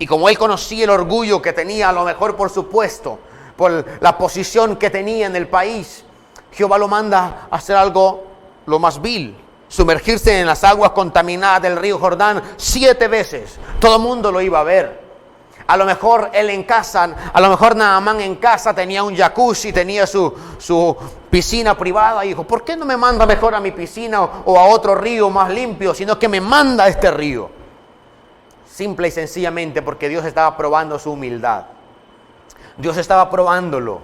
Y como él conocía el orgullo que tenía, a lo mejor por su puesto, por la posición que tenía en el país, Jehová lo manda a hacer algo lo más vil. Sumergirse en las aguas contaminadas del río Jordán 7 veces. Todo el mundo lo iba a ver. A lo mejor él en casa, a lo mejor Naamán en casa tenía un jacuzzi, tenía su piscina privada. Y dijo, ¿por qué no me manda mejor a mi piscina o a otro río más limpio, sino que me manda a este río? Simple y sencillamente porque Dios estaba probando su humildad. Dios estaba probándolo.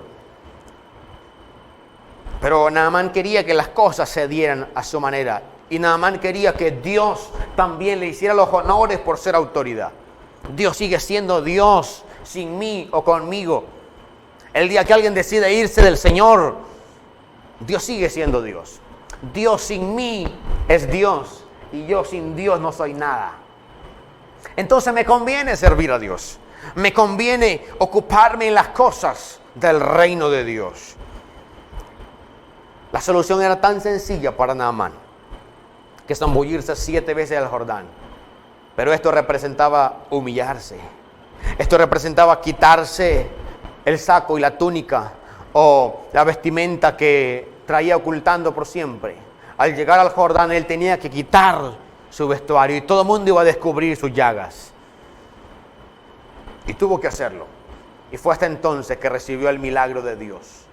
Pero Naamán quería que las cosas se dieran a su manera. Y Naamán quería que Dios también le hiciera los honores por ser autoridad. Dios sigue siendo Dios sin mí o conmigo. El día que alguien decide irse del Señor, Dios sigue siendo Dios. Dios sin mí es Dios y yo sin Dios no soy nada. Entonces me conviene servir a Dios. Me conviene ocuparme en las cosas del reino de Dios. La solución era tan sencilla para Naamán que zambullirse 7 veces al Jordán. Pero esto representaba humillarse. Esto representaba quitarse el saco y la túnica o la vestimenta que traía ocultando por siempre. Al llegar al Jordán, él tenía que quitar su vestuario y todo el mundo iba a descubrir sus llagas. Y tuvo que hacerlo. Y fue hasta entonces que recibió el milagro de Dios.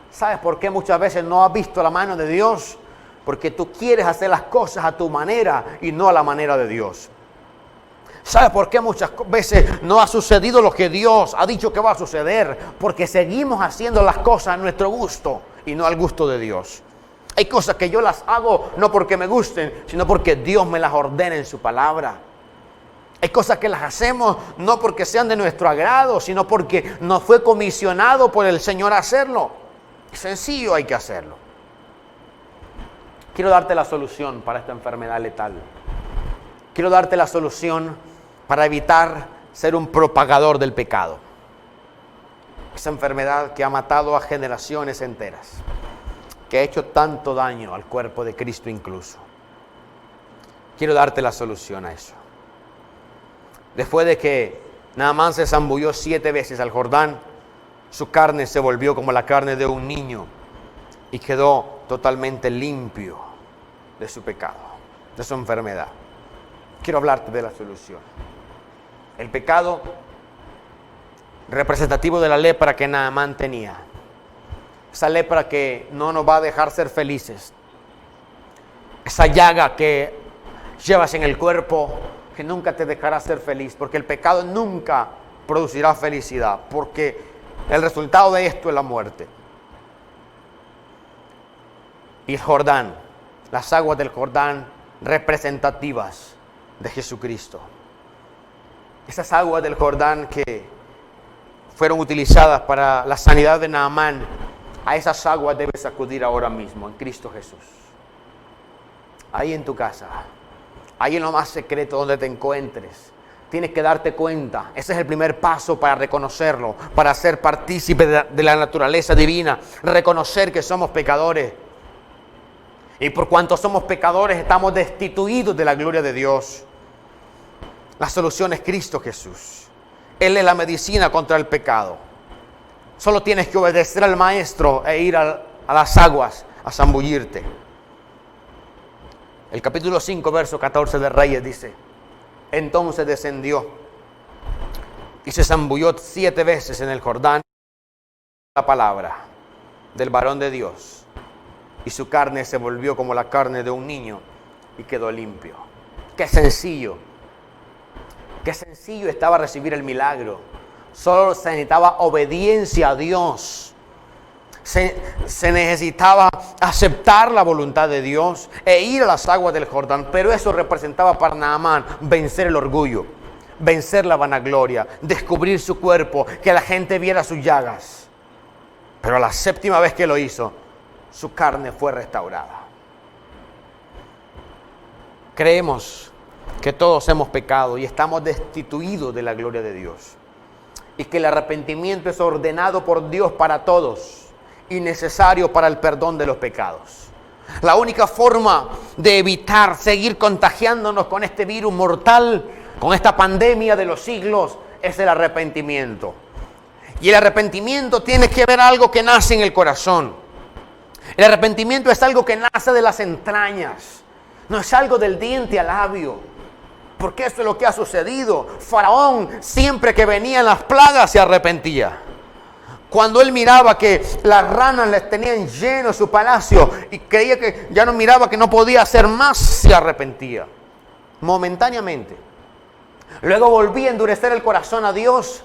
¿Sabes por qué muchas veces no has visto la mano de Dios? Porque tú quieres hacer las cosas a tu manera y no a la manera de Dios. ¿Sabes por qué muchas veces no ha sucedido lo que Dios ha dicho que va a suceder? Porque seguimos haciendo las cosas a nuestro gusto y no al gusto de Dios. Hay cosas que yo las hago no porque me gusten, sino porque Dios me las ordena en su palabra. Hay cosas que las hacemos no porque sean de nuestro agrado, sino porque nos fue comisionado por el Señor a hacerlo. Sencillo, hay que hacerlo. Quiero darte la solución para esta enfermedad letal. Quiero darte la solución para evitar ser un propagador del pecado. Esa enfermedad que ha matado a generaciones enteras, que ha hecho tanto daño al cuerpo de Cristo incluso. Quiero darte la solución a eso. Después de que Naamán se zambulló 7 veces al Jordán, su carne se volvió como la carne de un niño y quedó totalmente limpio de su pecado, de su enfermedad. Quiero hablarte de la solución. El pecado representativo de la lepra que Naamán tenía. Esa lepra que no nos va a dejar ser felices. Esa llaga que llevas en el cuerpo que nunca te dejará ser feliz, porque el pecado nunca producirá felicidad, porque el resultado de esto es la muerte. Y el Jordán, las aguas del Jordán representativas de Jesucristo. Esas aguas del Jordán que fueron utilizadas para la sanidad de Naamán, a esas aguas debes acudir ahora mismo en Cristo Jesús. Ahí en tu casa, ahí en lo más secreto donde te encuentres, tienes que darte cuenta. Ese es el primer paso para reconocerlo, para ser partícipe de la naturaleza divina, reconocer que somos pecadores. Y por cuanto somos pecadores, estamos destituidos de la gloria de Dios. La solución es Cristo Jesús. Él es la medicina contra el pecado. Solo tienes que obedecer al Maestro e ir a las aguas a zambullirte. El capítulo 5, verso 14 de Reyes dice: entonces descendió y se zambulló 7 veces en el Jordán la palabra del varón de Dios, y su carne se volvió como la carne de un niño y quedó limpio. Qué sencillo estaba recibir el milagro. Solo se necesitaba obediencia a Dios. Se necesitaba aceptar la voluntad de Dios e ir a las aguas del Jordán. Pero eso representaba para Naamán vencer el orgullo, vencer la vanagloria, descubrir su cuerpo, que la gente viera sus llagas. Pero a la 7ª vez que lo hizo, su carne fue restaurada. Creemos que todos hemos pecado y estamos destituidos de la gloria de Dios, y que el arrepentimiento es ordenado por Dios para todos y necesario para el perdón de los pecados. La única forma de evitar seguir contagiándonos con este virus mortal, con esta pandemia de los siglos, es el arrepentimiento. Y el arrepentimiento tiene que ver algo que nace en el corazón. El arrepentimiento es algo que nace de las entrañas, no es algo del diente al labio. Porque eso es lo que ha sucedido. Faraón, siempre que venían las plagas, se arrepentía. Cuando él miraba que las ranas les tenían lleno su palacio y creía que ya no miraba, que no podía hacer más, se arrepentía momentáneamente. Luego volvía a endurecer el corazón a Dios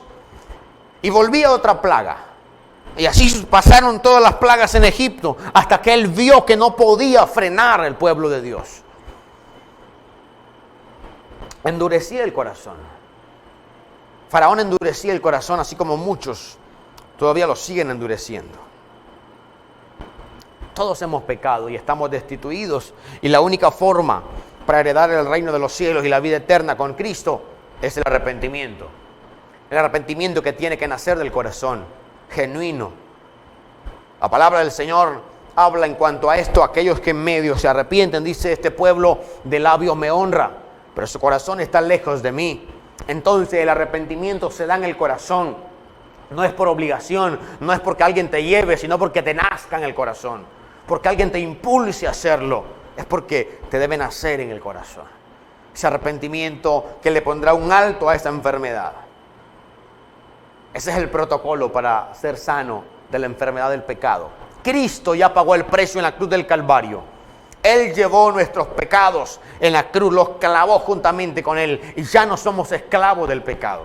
y volvía otra plaga. Y así pasaron todas las plagas en Egipto, hasta que él vio que no podía frenar el pueblo de Dios. Endurecía el corazón. Faraón endurecía el corazón, así como muchos todavía lo siguen endureciendo. Todos hemos pecado y estamos destituidos, y la única forma para heredar el reino de los cielos y la vida eterna con Cristo es el arrepentimiento. El arrepentimiento que tiene que nacer del corazón, genuino. La palabra del Señor habla en cuanto a esto: aquellos que en medio se arrepienten, dice, este pueblo de labios me honra, pero su corazón está lejos de mí. Entonces el arrepentimiento se da en el corazón. No es por obligación, no es porque alguien te lleve, sino porque te nazca en el corazón. Porque alguien te impulse a hacerlo. Es porque te debe nacer en el corazón. Ese arrepentimiento que le pondrá un alto a esa enfermedad. Ese es el protocolo para ser sano de la enfermedad del pecado. Cristo ya pagó el precio en la cruz del Calvario. Él llevó nuestros pecados en la cruz, los clavó juntamente con Él, y ya no somos esclavos del pecado.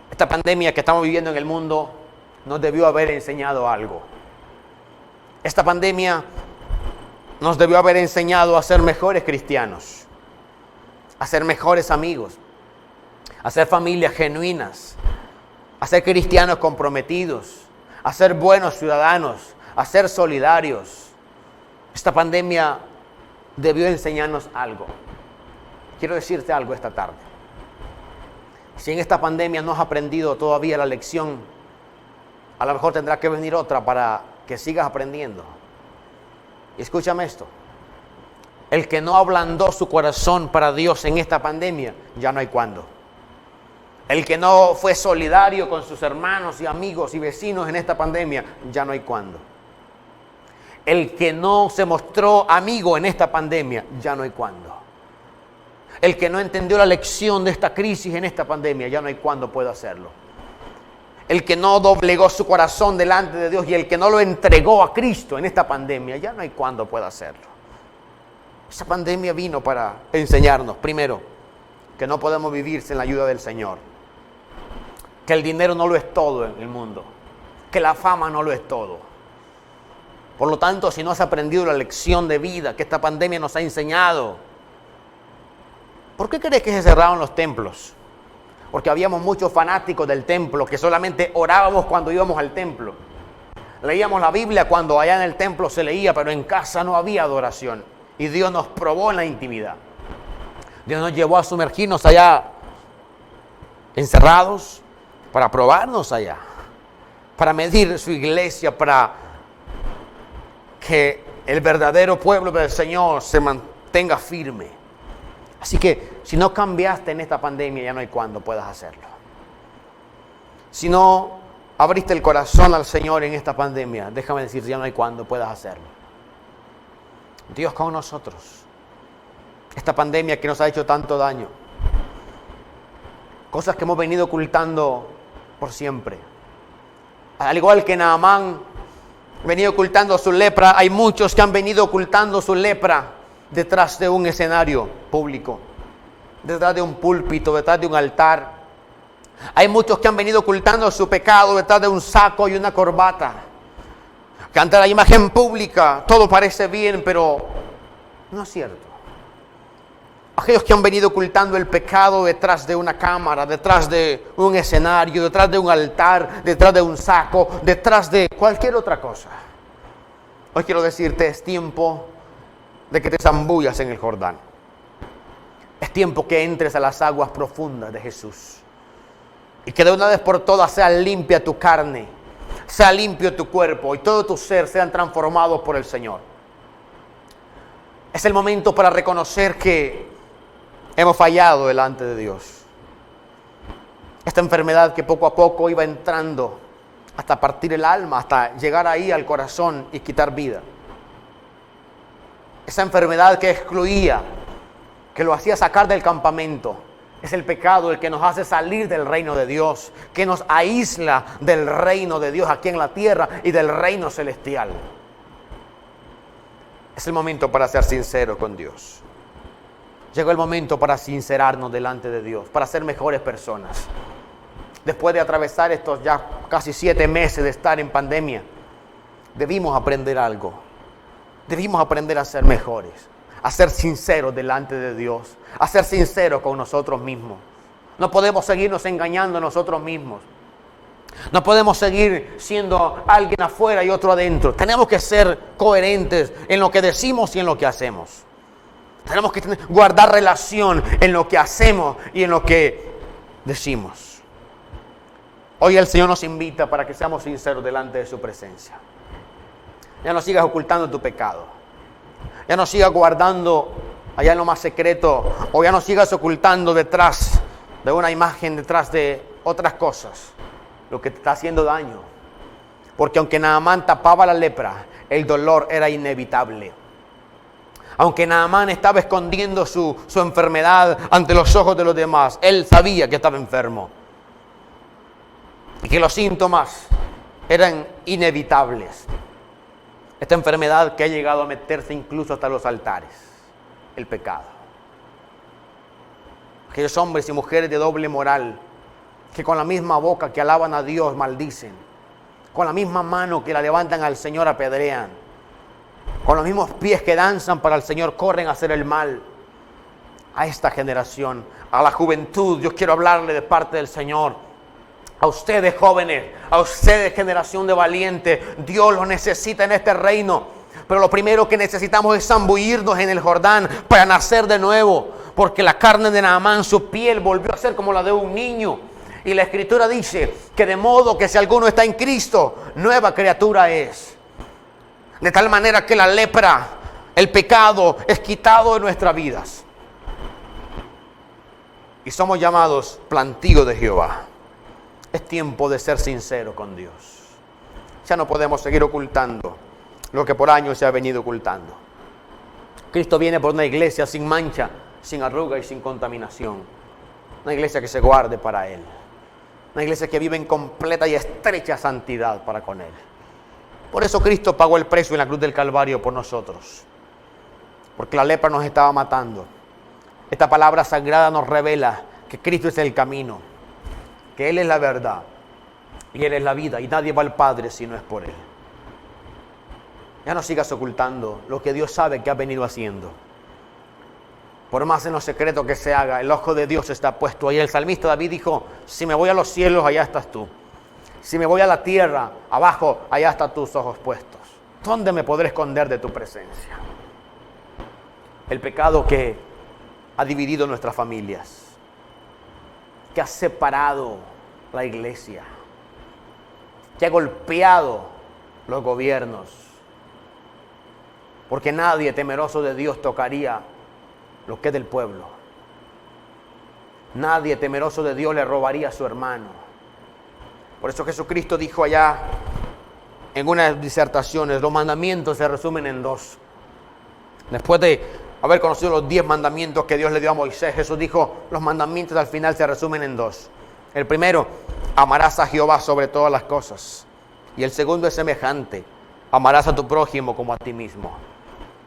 Esta pandemia que estamos viviendo en el mundo nos debió haber enseñado algo. Esta pandemia nos debió haber enseñado a ser mejores cristianos, a ser mejores amigos, a ser familias genuinas, a ser cristianos comprometidos, a ser buenos ciudadanos, a ser solidarios. Esta pandemia debió enseñarnos algo. Quiero decirte algo esta tarde. Si en esta pandemia no has aprendido todavía la lección, a lo mejor tendrá que venir otra para que sigas aprendiendo. Y escúchame esto. El que no ablandó su corazón para Dios en esta pandemia, ya no hay cuándo. El que no fue solidario con sus hermanos y amigos y vecinos en esta pandemia, ya no hay cuándo. El que no se mostró amigo en esta pandemia, ya no hay cuándo. El que no entendió la lección de esta crisis en esta pandemia, ya no hay cuándo puede hacerlo. El que no doblegó su corazón delante de Dios y el que no lo entregó a Cristo en esta pandemia, ya no hay cuándo puede hacerlo. Esa pandemia vino para enseñarnos, primero, que no podemos vivir sin la ayuda del Señor. Que el dinero no lo es todo en el mundo. Que la fama no lo es todo. Por lo tanto, si no has aprendido la lección de vida que esta pandemia nos ha enseñado, ¿por qué crees que se cerraron los templos? Porque habíamos muchos fanáticos del templo que solamente orábamos cuando íbamos al templo. Leíamos la Biblia cuando allá en el templo se leía, pero en casa no había adoración. Y Dios nos probó en la intimidad. Dios nos llevó a sumergirnos allá encerrados para probarnos allá, para medir su iglesia, para que el verdadero pueblo del Señor se mantenga firme. Así que si no cambiaste en esta pandemia, ya no hay cuándo puedas hacerlo. Si no abriste el corazón al Señor en esta pandemia, déjame decir, ya no hay cuándo puedas hacerlo. Dios con nosotros. Esta pandemia que nos ha hecho tanto daño. Cosas que hemos venido ocultando por siempre. Al igual que Naamán venía ocultando su lepra, hay muchos que han venido ocultando su lepra detrás de un escenario público, detrás de un púlpito, detrás de un altar. Hay muchos que han venido ocultando su pecado detrás de un saco y una corbata. Que ante la imagen pública todo parece bien, pero no es cierto. Aquellos que han venido ocultando el pecado detrás de una cámara, detrás de un escenario, detrás de un altar, detrás de un saco, detrás de cualquier otra cosa. Hoy quiero decirte, es tiempo de que te zambullas en el Jordán. Es tiempo que entres a las aguas profundas de Jesús. Y que de una vez por todas sea limpia tu carne, sea limpio tu cuerpo y todo tu ser sean transformados por el Señor. Es el momento para reconocer que hemos fallado delante de Dios. Esta enfermedad que poco a poco iba entrando hasta partir el alma, hasta llegar ahí al corazón y quitar vida. Esa enfermedad que excluía, que lo hacía sacar del campamento, es el pecado el que nos hace salir del reino de Dios, que nos aísla del reino de Dios aquí en la tierra y del reino celestial. Es el momento para ser sincero con Dios. Llegó el momento para sincerarnos delante de Dios, para ser mejores personas. Después de atravesar estos ya casi 7 meses de estar en pandemia, debimos aprender algo. Debimos aprender a ser mejores, a ser sinceros delante de Dios, a ser sinceros con nosotros mismos. No podemos seguirnos engañando a nosotros mismos. No podemos seguir siendo alguien afuera y otro adentro. Tenemos que ser coherentes en lo que decimos y en lo que hacemos. Tenemos que guardar relación en lo que hacemos y en lo que decimos. Hoy el Señor nos invita para que seamos sinceros delante de su presencia. Ya no sigas ocultando tu pecado. Ya no sigas guardando allá en lo más secreto. O ya no sigas ocultando detrás de una imagen, detrás de otras cosas, lo que te está haciendo daño. Porque aunque Naamán tapaba la lepra, el dolor era inevitable. Aunque Naamán estaba escondiendo su enfermedad ante los ojos de los demás, él sabía que estaba enfermo. Y que los síntomas eran inevitables. Esta enfermedad que ha llegado a meterse incluso hasta los altares, el pecado. Aquellos hombres y mujeres de doble moral, que con la misma boca que alaban a Dios maldicen, con la misma mano que la levantan al Señor apedrean, con los mismos pies que danzan para el Señor corren a hacer el mal. A esta generación, a la juventud, yo quiero hablarle de parte del Señor. A ustedes jóvenes, a ustedes generación de valientes, Dios los necesita en este reino. Pero lo primero que necesitamos es zambullirnos en el Jordán para nacer de nuevo. Porque la carne de Naamán, su piel volvió a ser como la de un niño. Y la Escritura dice que de modo que si alguno está en Cristo, nueva criatura es. De tal manera que la lepra El pecado es quitado de nuestras vidas. Y somos llamados plantío de Jehová. Es tiempo de ser sincero con Dios. Ya no podemos seguir ocultando lo que por años se ha venido ocultando. Cristo viene por una iglesia sin mancha, sin arruga y sin contaminación. Una iglesia que se guarde para Él. Una iglesia que vive en completa y estrecha santidad para con Él. Por eso Cristo pagó el precio en la cruz del Calvario por nosotros. Porque la lepra nos estaba matando. Esta palabra sagrada nos revela que Cristo es el camino, que Él es la verdad y Él es la vida, y nadie va al Padre si no es por Él. Ya no sigas ocultando lo que Dios sabe que has venido haciendo. Por más en lo secreto que se haga, el ojo de Dios está puesto ahí. El salmista David dijo: si me voy a los cielos, allá estás tú. Si me voy a la tierra, abajo, allá están tus ojos puestos. ¿Dónde me podré esconder de tu presencia? El pecado que ha dividido nuestras familias, que ha separado la iglesia, que ha golpeado los gobiernos, porque nadie temeroso de Dios tocaría lo que es del pueblo. Nadie temeroso de Dios le robaría a su hermano. Por eso Jesucristo dijo allá en unas disertaciones: los mandamientos se resumen en dos. Después de haber conocido los 10 mandamientos que Dios le dio a Moisés, Jesús dijo: los mandamientos al final se resumen en dos. El primero: amarás a Jehová sobre todas las cosas. Y el segundo es semejante: amarás a tu prójimo como a ti mismo.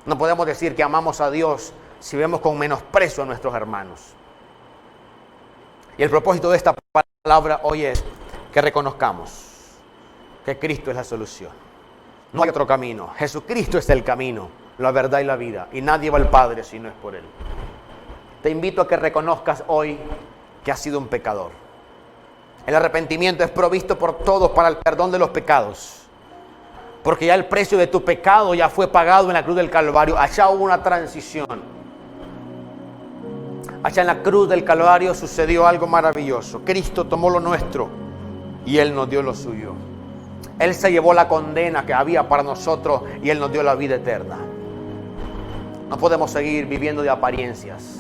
No podemos decir que amamos a Dios si vemos con menosprecio a nuestros hermanos. Y el propósito de esta palabra hoy es que reconozcamos que Cristo es la solución. No hay otro camino. Jesucristo es el camino, la verdad y la vida. Y nadie va al Padre si no es por Él. Te invito a que reconozcas hoy que has sido un pecador. El arrepentimiento es provisto por todos para el perdón de los pecados. Porque ya el precio de tu pecado ya fue pagado en la cruz del Calvario. Allá hubo una transición. Allá en la cruz del Calvario sucedió algo maravilloso. Cristo tomó lo nuestro y Él nos dio lo suyo. Él se llevó la condena que había para nosotros y Él nos dio la vida eterna. No podemos seguir viviendo de apariencias.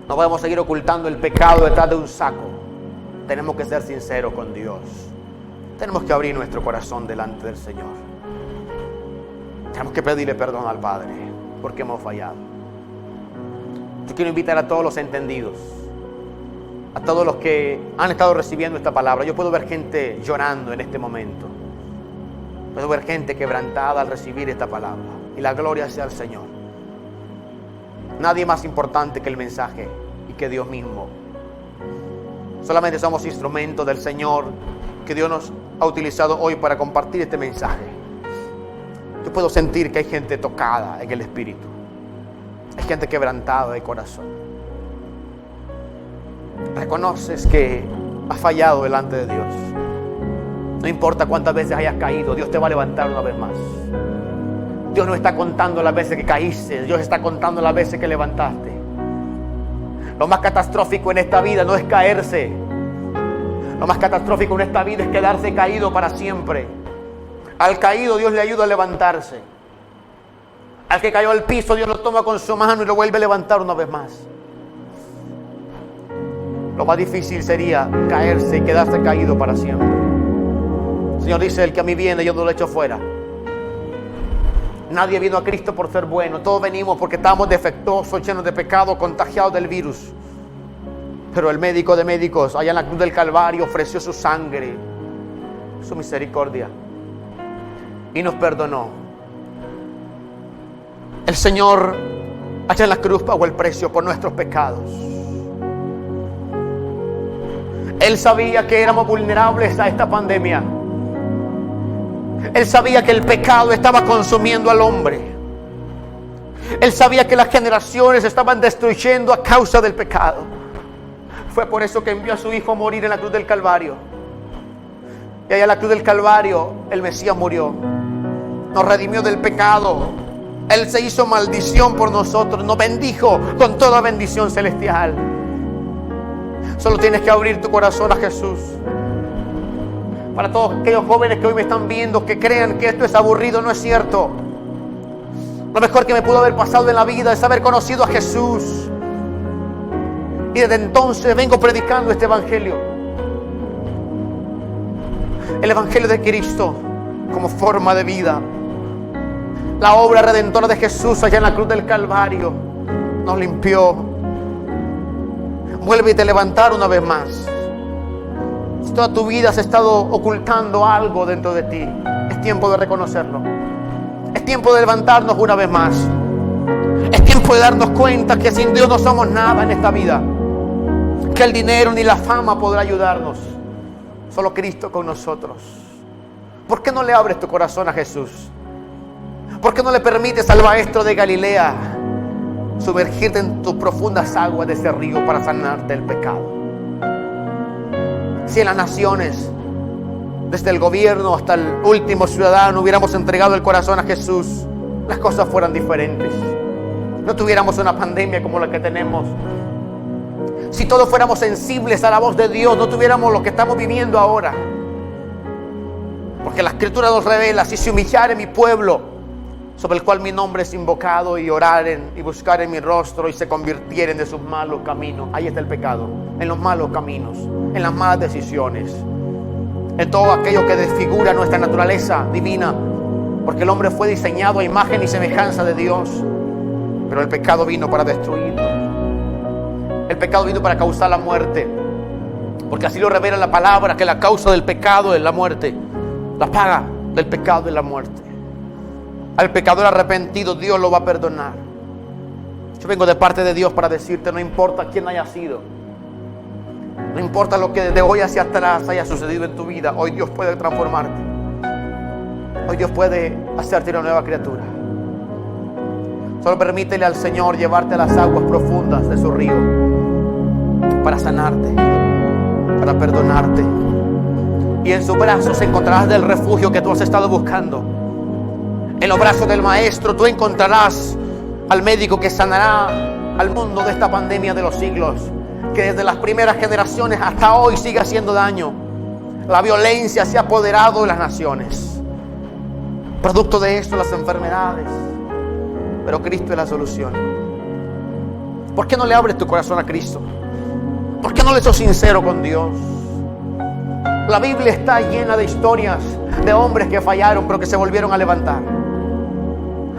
No podemos seguir ocultando el pecado detrás de un saco. Tenemos que ser sinceros con Dios. Tenemos que abrir nuestro corazón delante del Señor. Tenemos que pedirle perdón al Padre porque hemos fallado. Yo quiero invitar a todos los entendidos, a todos los que han estado recibiendo esta palabra. Yo puedo ver gente llorando en este momento. Puedo ver gente quebrantada al recibir esta palabra. Y la gloria sea al Señor. Nadie más importante que el mensaje y que Dios mismo. Solamente somos instrumentos del Señor que Dios nos ha utilizado hoy para compartir este mensaje. Yo puedo sentir que hay gente tocada en el espíritu. Hay gente quebrantada de corazón. Reconoces que has fallado delante de Dios. No importa cuántas veces hayas caído, Dios te va a levantar una vez más. Dios no está contando las veces que caíste, Dios está contando las veces que levantaste. Lo más catastrófico en esta vida no es caerse. Lo más catastrófico en esta vida es quedarse caído para siempre. Al caído Dios le ayuda a levantarse. Al que cayó al piso Dios lo toma con su mano y lo vuelve a levantar una vez más. Lo más difícil sería caerse y quedarse caído para siempre. El Señor dice: el que a mí viene yo no lo echo fuera. Nadie vino a Cristo por ser bueno. Todos venimos porque estamos defectuosos, llenos de pecado, contagiados del virus. Pero el médico de médicos, allá en la cruz del Calvario, ofreció su sangre, su misericordia, y nos perdonó. El Señor, allá en la cruz, pagó el precio por nuestros pecados. Él sabía que éramos vulnerables a esta pandemia. Él sabía que el pecado estaba consumiendo al hombre. Él sabía que las generaciones estaban destruyendo a causa del pecado. Fue por eso que envió a su Hijo a morir en la cruz del Calvario. Y allá en la cruz del Calvario el Mesías murió. Nos redimió del pecado. Él se hizo maldición por nosotros. Nos bendijo con toda bendición celestial. Solo tienes que abrir tu corazón a Jesús. Para todos aquellos jóvenes que hoy me están viendo, que crean que esto es aburrido, no es cierto. Lo mejor que me pudo haber pasado en la vida es haber conocido a Jesús. Y desde entonces vengo predicando este evangelio. El evangelio de Cristo como forma de vida. La obra redentora de Jesús allá en la cruz del Calvario nos limpió. Vuelve y te levantar una vez más. Si toda tu vida has estado ocultando algo dentro de ti, es tiempo de reconocerlo. Es tiempo de levantarnos una vez más. Es tiempo de darnos cuenta que sin Dios no somos nada en esta vida. Que el dinero ni la fama podrá ayudarnos. Solo Cristo con nosotros. ¿Por qué no le abres tu corazón a Jesús? ¿Por qué no le permites al maestro de Galilea sumergirte en tus profundas aguas de ese río para sanarte del pecado? Si en las naciones, desde el gobierno hasta el último ciudadano, hubiéramos entregado el corazón a Jesús, las cosas fueran diferentes. No tuviéramos una pandemia como la que tenemos. Si todos fuéramos sensibles a la voz de Dios, no tuviéramos lo que estamos viviendo ahora. Porque la Escritura nos revela: si se humillare mi pueblo, sobre el cual mi nombre es invocado, y oraren y buscaren mi rostro y se convirtieren de sus malos caminos. Ahí está el pecado, en los malos caminos, en las malas decisiones, en todo aquello que desfigura nuestra naturaleza divina. Porque el hombre fue diseñado a imagen y semejanza de Dios, pero el pecado vino para destruirlo. El pecado vino para causar la muerte, porque así lo revela la palabra, que la causa del pecado es la muerte. La paga del pecado es la muerte. Al pecador arrepentido Dios lo va a perdonar. Yo vengo de parte de Dios para decirte: no importa quién haya sido, no importa lo que de hoy hacia atrás haya sucedido en tu vida, hoy Dios puede transformarte. Hoy Dios puede hacerte una nueva criatura. Solo permítele al Señor llevarte a las aguas profundas de su río para sanarte, para perdonarte. Y en sus brazos encontrarás del refugio que tú has estado buscando. En los brazos del Maestro tú encontrarás al médico que sanará al mundo de esta pandemia de los siglos, que desde las primeras generaciones hasta hoy sigue haciendo daño. La violencia se ha apoderado de las naciones. Producto de esto, las enfermedades. Pero Cristo es la solución. ¿Por qué no le abres tu corazón a Cristo? ¿Por qué no le sos sincero con Dios? La Biblia está llena de historias de hombres que fallaron pero que se volvieron a levantar.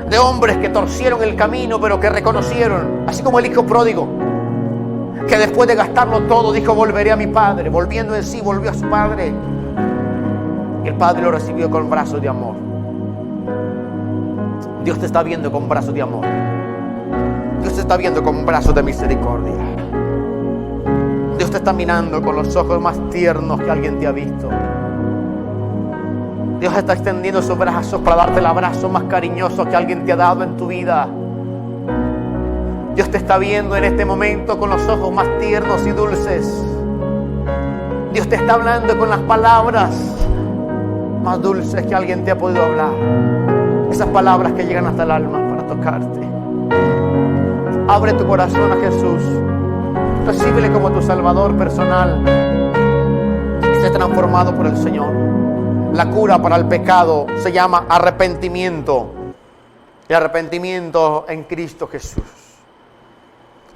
De hombres que torcieron el camino pero que reconocieron, así como el hijo pródigo, que después de gastarlo todo dijo: volveré a mi padre. Volviendo en sí, volvió a su padre, y el padre lo recibió con brazos de amor. Dios te está viendo con brazos de amor. Dios te está viendo con brazos de misericordia. Dios te está mirando con los ojos más tiernos que alguien te ha visto. Dios está extendiendo sus brazos para darte el abrazo más cariñoso que alguien te ha dado en tu vida. Dios te está viendo en este momento con los ojos más tiernos y dulces. Dios te está hablando con las palabras más dulces que alguien te ha podido hablar. Esas palabras que llegan hasta el alma para tocarte. Abre tu corazón a Jesús. Recíbele como tu Salvador personal. Y sé transformado por el Señor. La cura para el pecado se llama arrepentimiento. Y arrepentimiento en Cristo Jesús.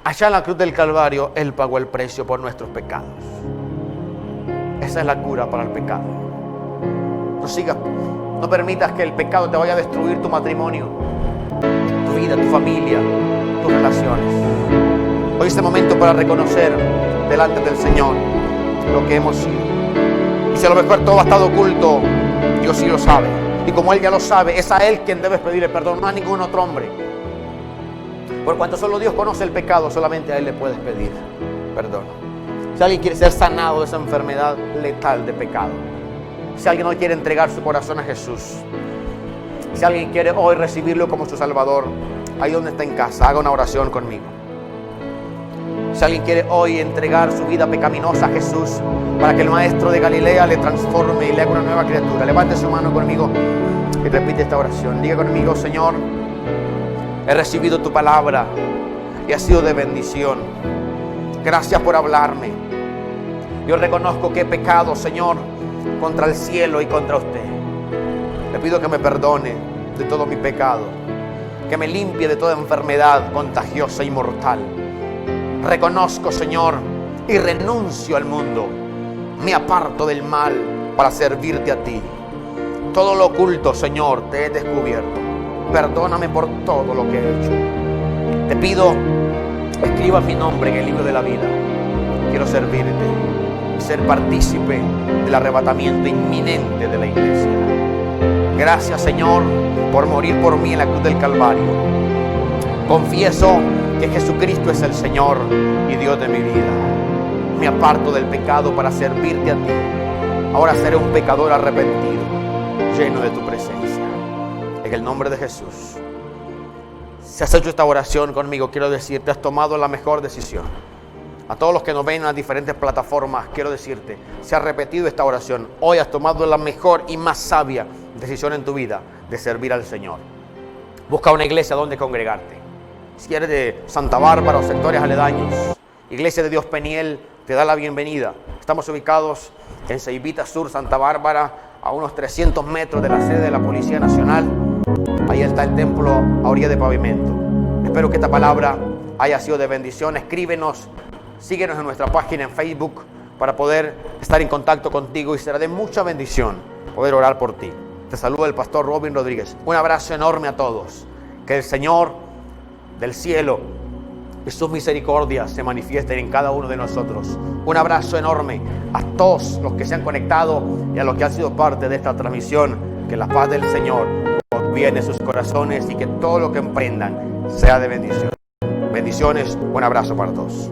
Allá en la cruz del Calvario, Él pagó el precio por nuestros pecados. Esa es la cura para el pecado. No permitas que el pecado te vaya a destruir tu matrimonio, tu vida, tu familia, tus relaciones. Hoy es el momento para reconocer delante del Señor lo que hemos sido. Y si a lo mejor todo ha estado oculto, Dios sí lo sabe. Y como Él ya lo sabe, es a Él quien debes pedirle perdón, no a ningún otro hombre. Por cuanto solo Dios conoce el pecado, solamente a Él le puedes pedir perdón. Si alguien quiere ser sanado de esa enfermedad letal de pecado, si alguien hoy quiere entregar su corazón a Jesús, si alguien quiere hoy recibirlo como su Salvador, ahí donde está en casa, haga una oración conmigo. Si alguien quiere hoy entregar su vida pecaminosa a Jesús para que el Maestro de Galilea le transforme y le haga una nueva criatura, levante su mano conmigo y repite esta oración. Diga conmigo: Señor, he recibido tu palabra y ha sido de bendición. Gracias por hablarme. Yo reconozco que he pecado, Señor, contra el cielo y contra usted. Le pido que me perdone de todo mi pecado, que me limpie de toda enfermedad contagiosa y mortal. Reconozco, Señor, y renuncio al mundo. Me aparto del mal para servirte a ti. Todo lo oculto, Señor, te he descubierto. Perdóname por todo lo que he hecho. Te pido, escriba mi nombre en el libro de la vida. Quiero servirte y ser partícipe del arrebatamiento inminente de la iglesia. Gracias, Señor, por morir por mí en la cruz del Calvario. Confieso que Jesucristo es el Señor y Dios de mi vida. Me aparto del pecado para servirte a ti. Ahora seré un pecador arrepentido, lleno de tu presencia. En el nombre de Jesús. Si has hecho esta oración conmigo, quiero decirte, has tomado la mejor decisión. A todos los que nos ven en las diferentes plataformas, quiero decirte, si has repetido esta oración, hoy has tomado la mejor y más sabia decisión en tu vida de servir al Señor. Busca una iglesia donde congregarte. Si eres de Santa Bárbara o sectores aledaños, Iglesia de Dios Peniel te da la bienvenida. Estamos ubicados en Ceibita Sur, Santa Bárbara, a unos 300 metros de la sede de la Policía Nacional. Ahí está el templo a orilla de pavimento. Espero que esta palabra haya sido de bendición. Escríbenos, síguenos en nuestra página en Facebook para poder estar en contacto contigo y será de mucha bendición poder orar por ti. Te saluda el pastor Robin Rodríguez. Un abrazo enorme a todos. Que el Señor del cielo y sus misericordias se manifiesten en cada uno de nosotros. Un abrazo enorme a todos los que se han conectado y a los que han sido parte de esta transmisión. Que la paz del Señor viene sus corazones y que todo lo que emprendan sea de bendición. Bendiciones, un abrazo para todos.